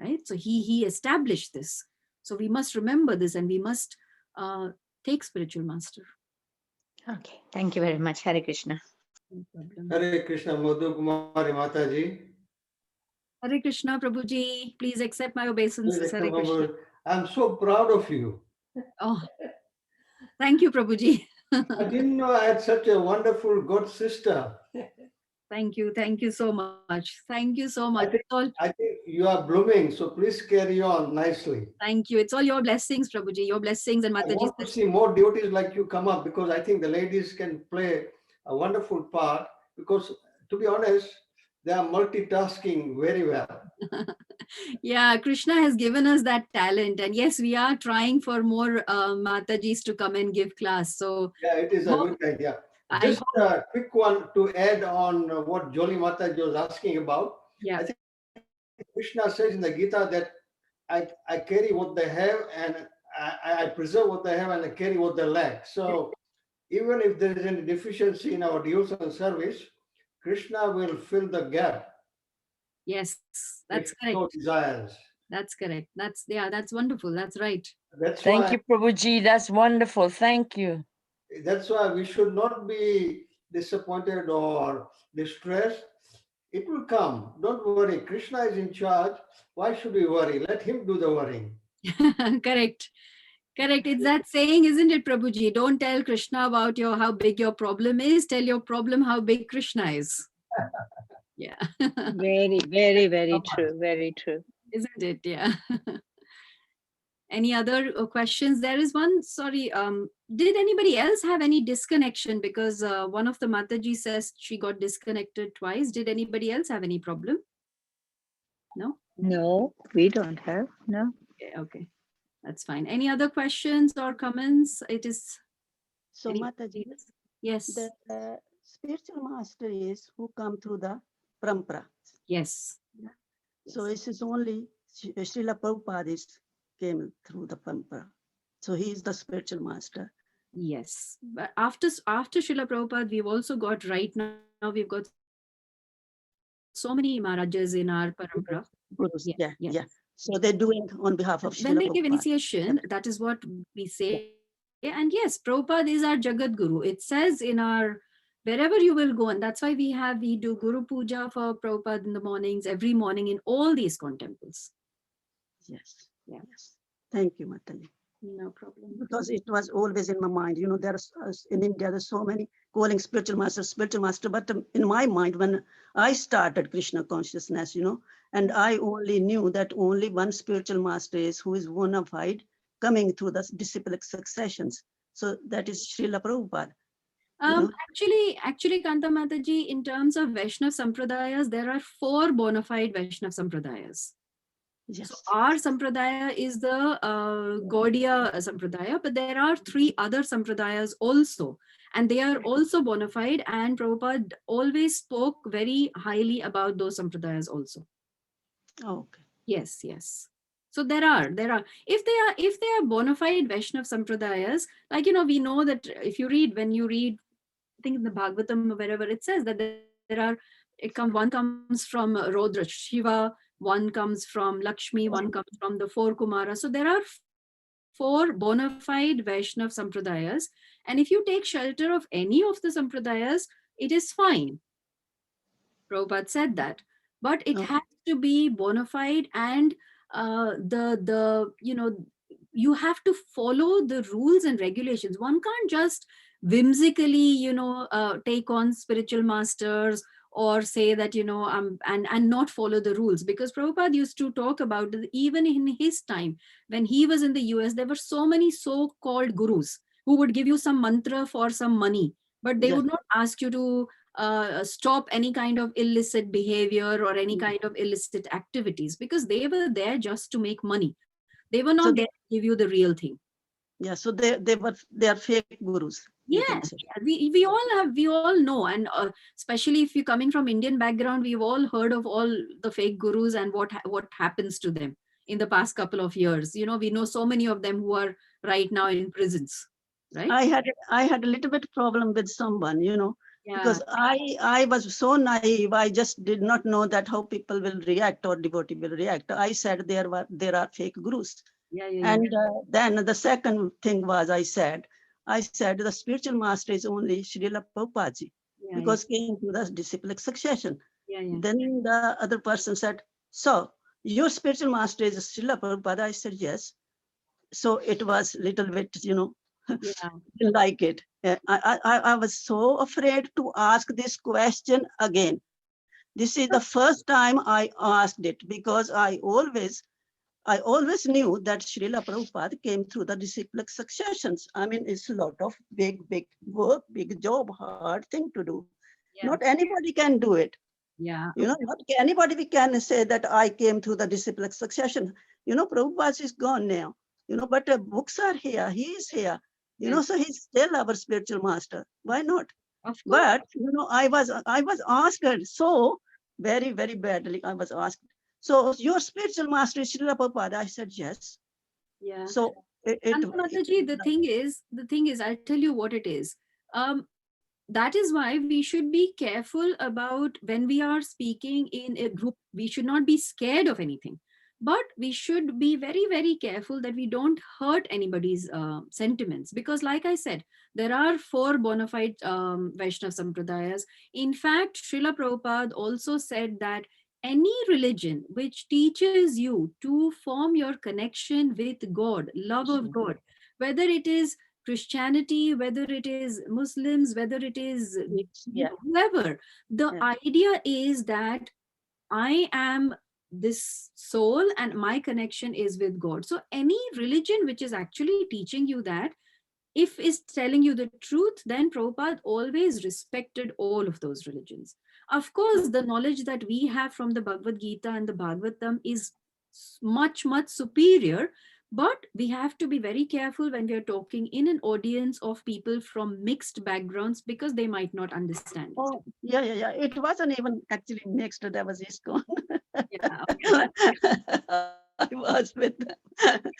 Right? So he established this. So we must remember this, and we must take spiritual master. Okay. Thank you very much. Hare Krishna. No problem. Hare Krishna, Madhu, Kumari, Mataji. Hare Krishna, Prabhuji. Please accept my obeisances. Hare Krishna. I'm so proud of you. Oh, thank you, Prabhuji. I didn't know I had such a wonderful, good sister. Thank you. Thank you so much. Thank you so I much. think, I think you are blooming, so please carry on nicely. Thank you. It's all your blessings, Prabhuji. Your blessings and I Mataji's. want to see more devotees like you come up, because I think the ladies can play a wonderful part, because to be honest, they are multitasking very well. Yeah, Krishna has given us that talent. And yes, we are trying for more Matajis to come and give class. So Yeah, it is a hope- good idea. I Just a quick one to add on what Joli Mataji was asking about. yeah. I think Krishna says in the Gita that I carry what they have, and I preserve what they have, and I carry what they lack. So even if there is any deficiency in our devotional service, Krishna will fill the gap Yes, that's if so correct. desires. That's correct. That's wonderful. That's right. That's Thank why, you, Prabhuji. That's wonderful. Thank you. that's why we should not be disappointed or distressed. It will come. Don't worry. Krishna is in charge. Why should we worry? Let him do the worrying. Correct. Correct. It's that saying, isn't it, Prabhuji? Don't tell Krishna about your how big your problem is. Tell your problem how big Krishna is. Yeah. Very, very, very true. Very true. Isn't it? Yeah. Any other questions? There is one. Sorry. Did anybody else have any disconnection? Because one of the Mataji says she got disconnected twice. Did anybody else have any problem? No? No, we don't have. No. Okay. Okay. That's fine. Any other questions or comments? It is. So any- Mataji, Yes. the spiritual master is who come through the parampara. Yes. So it is only Srila Prabhupada is came through the parampara. So he is the spiritual master. Yes, but after Srila Prabhupada, we've also got right now we've got so many Maharajas in our parampara. Gurus, Yeah, yeah, yeah. yeah. So they're doing on behalf of When Srila they give Prabhupada. initiation, that is what we say. And yes, Prabhupada is our Jagat Guru. It says in our wherever you will go, and that's why we do Guru Puja for Prabhupada in the mornings, every morning in all these temples. Yes. Yeah. Yes. Thank you, Mataji. No problem. Because it was always in my mind. You know, there's in India, there's so many calling spiritual master. But in my mind, when I started Krishna consciousness, you know, and I only knew that only one spiritual master is who is bona fide coming through the disciplic successions. So that is Srila Prabhupada. Actually, Kanta Mataji, in terms of Vaishnav Sampradayas, there are 4 bona fide Vaishnav Sampradayas. Yes. So our Sampradaya is the Gaudiya Sampradaya, but there are 3 other Sampradayas also. And they are also bona fide, and Prabhupada always spoke very highly about those Sampradayas also. Okay. Yes, yes. So there are, if they are bona fide Vaishnav Sampradayas, like, you know, we know that if you read, when you read, I think in the Bhagavatam or wherever, it says that there are, one comes from Rodra Shiva, one comes from Lakshmi, one comes from the 4 Kumara. So there are 4 bona fide Vaishnav Sampradayas. And if you take shelter of any of the Sampradayas, it is fine. Prabhupada said that. But it has to be bona fide, and you have to follow the rules and regulations. One can't just whimsically, take on spiritual masters or say that, and not follow the rules. Because Prabhupada used to talk about it, even in his time, when he was in the US, there were so many so-called gurus who would give you some mantra for some money, but they would not ask you to stop any kind of illicit behavior or any kind of illicit activities, because they were there just to make money. They were not there to give you the real thing. Yeah, so they are fake gurus. Yeah, we all know, and especially if you're coming from Indian background, we've all heard of all the fake gurus and what happens to them in the past couple of years. You know, we know so many of them who are right now in prisons. Right? I had a little bit problem with someone, because I was so naive. I just did not know that how people will react or devotee will react. I said there are fake gurus. And then the second thing was I said the spiritual master is only Srila Prabhupada ji, because came to the disciplic succession. Then the other person said, so your spiritual master is Srila Prabhupada? I said, yes. So it was little bit, Didn't like it. I was so afraid to ask this question again. This is the first time I asked it, because I always knew that Srila Prabhupada came through the disciplic successions. I mean, it's a lot of big work, big job, hard thing to do. Not anybody can do it. Not anybody can say that I came through the disciplic succession. Prabhupada is gone now. But books are here. He is here. So he's still our spiritual master. Why not? But I was asked so very, very badly. I was asked, so your spiritual master is Srila Prabhupada? I said yes. Yeah. So Mataji, the thing is, I'll tell you what it is. That is why we should be careful about when we are speaking in a group. We should not be scared of anything, but we should be very, very careful that we don't hurt anybody's sentiments. Because like I said, there are 4 bona fide Vaishnava Sampradayas. In fact, Srila Prabhupada also said that any religion which teaches you to form your connection with God, love of God, whether it is Christianity, whether it is Muslims, whether it is whoever, the idea is that I am this soul and my connection is with God. So any religion which is actually teaching you that, if is telling you the truth, then Prabhupada always respected all of those religions. Of course, the knowledge that we have from the Bhagavad Gita and the Bhagavatam is much, much superior. But we have to be very careful when we are talking in an audience of people from mixed backgrounds, because they might not understand. Oh, yeah. It wasn't even actually mixed. There was ISKCON. I was with them.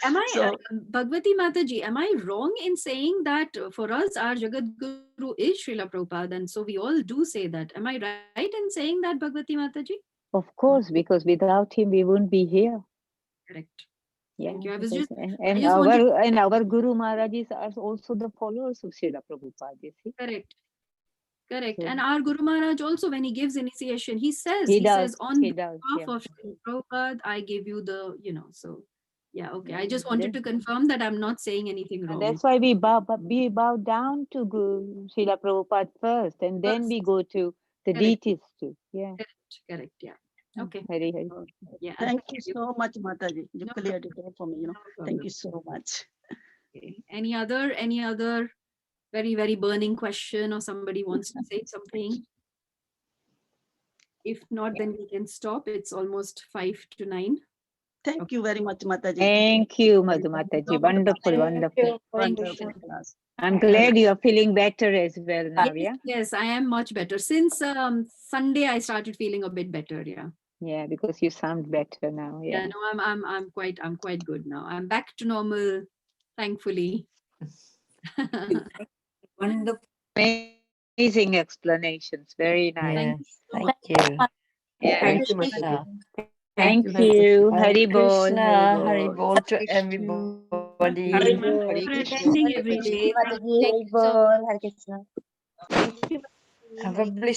Am I, Bhagwati Mataji, am I wrong in saying that for us, our Jagat Guru is Srila Prabhupada, and so we all do say that? Am I right in saying that, Bhagwati Mataji? Of course, because without him, we wouldn't be here. Correct. Yeah. Thank you. I was just, and our Guru Maharajis are also the followers of Srila Prabhupada, you see. Correct. Correct. So, and our Guru Maharaj also, when he gives initiation, he says, on behalf of Srila Prabhupada, I give you the, so yeah, okay. I just wanted to confirm that I'm not saying anything wrong. That's why we bow down to Guru Srila Prabhupada first, and then we go to the deities too. Yeah. Correct. Yeah. Okay. Hari. Yeah. Thank you so much, Mataji. You cleared it all for me. Thank you so much. Okay. Any other very, very burning question, or somebody wants to say something? If not, then we can stop. It's almost 5 to 9. Thank you very much, Mataji. Thank you, Madhu Mataji. Wonderful, wonderful. Wonderful class. I'm glad you are feeling better as well now, Yes, I am much better. Since Sunday, I started feeling a bit better. Yeah. Yeah, because you sound better now. Yeah, no, I'm quite good now. I'm back to normal, thankfully. Wonderful. Amazing explanations. Very nice. Thank you. Yeah. Thank you, Krishna. Thank you. Hari Bol. Krishna, Hari Bol to everybody. Hari for attending every day. Hari Bol, Hare Krishna. Have a blissful